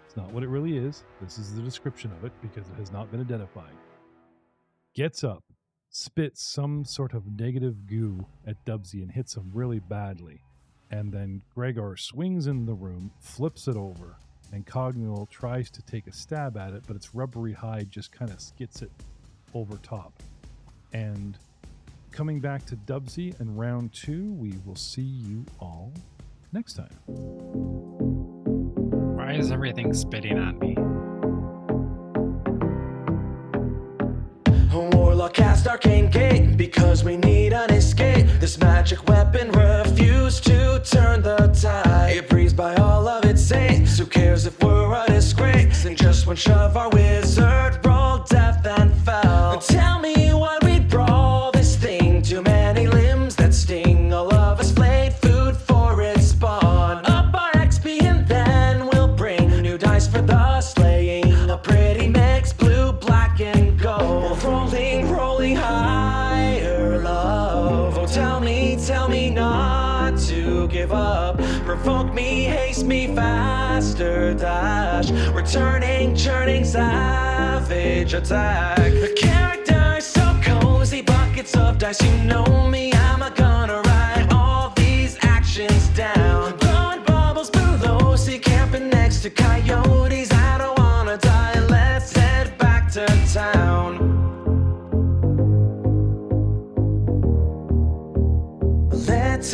It's not what it really is. This is the description of it because it has not been identified. Gets up, spits some sort of negative goo at Dubsy and hits him really badly. And then Gregor swings in the room, flips it over, and Cognil tries to take a stab at it, but its rubbery hide just kind of skits it over top. And coming back to Dubsy in round 2, we will see you all next time. Why is everything spitting on me? Warlock cast arcane gate because we need an escape. This magic weapon refused to turn the tide. It breathes by all of its saints. Who cares if we're a disgrace? In just one shove, our wizard rolled death and fell. Tell me what we'd brawl this thing. Too many limbs that sting. All of us flayed food for its spawn. Up our XP and then we'll bring new dice for the slaying. A pretty mix, blue, black, and gold. Rolling higher, love. Oh, tell me not to give up. Provoke me, haste me, faster dash. Returning, churning, savage attack. The character is so cozy, buckets of dice. You know me, I'm gonna write all these actions down. Blowing bubbles below, see camping next to coyotes. I don't wanna die, let's head back to town. Let's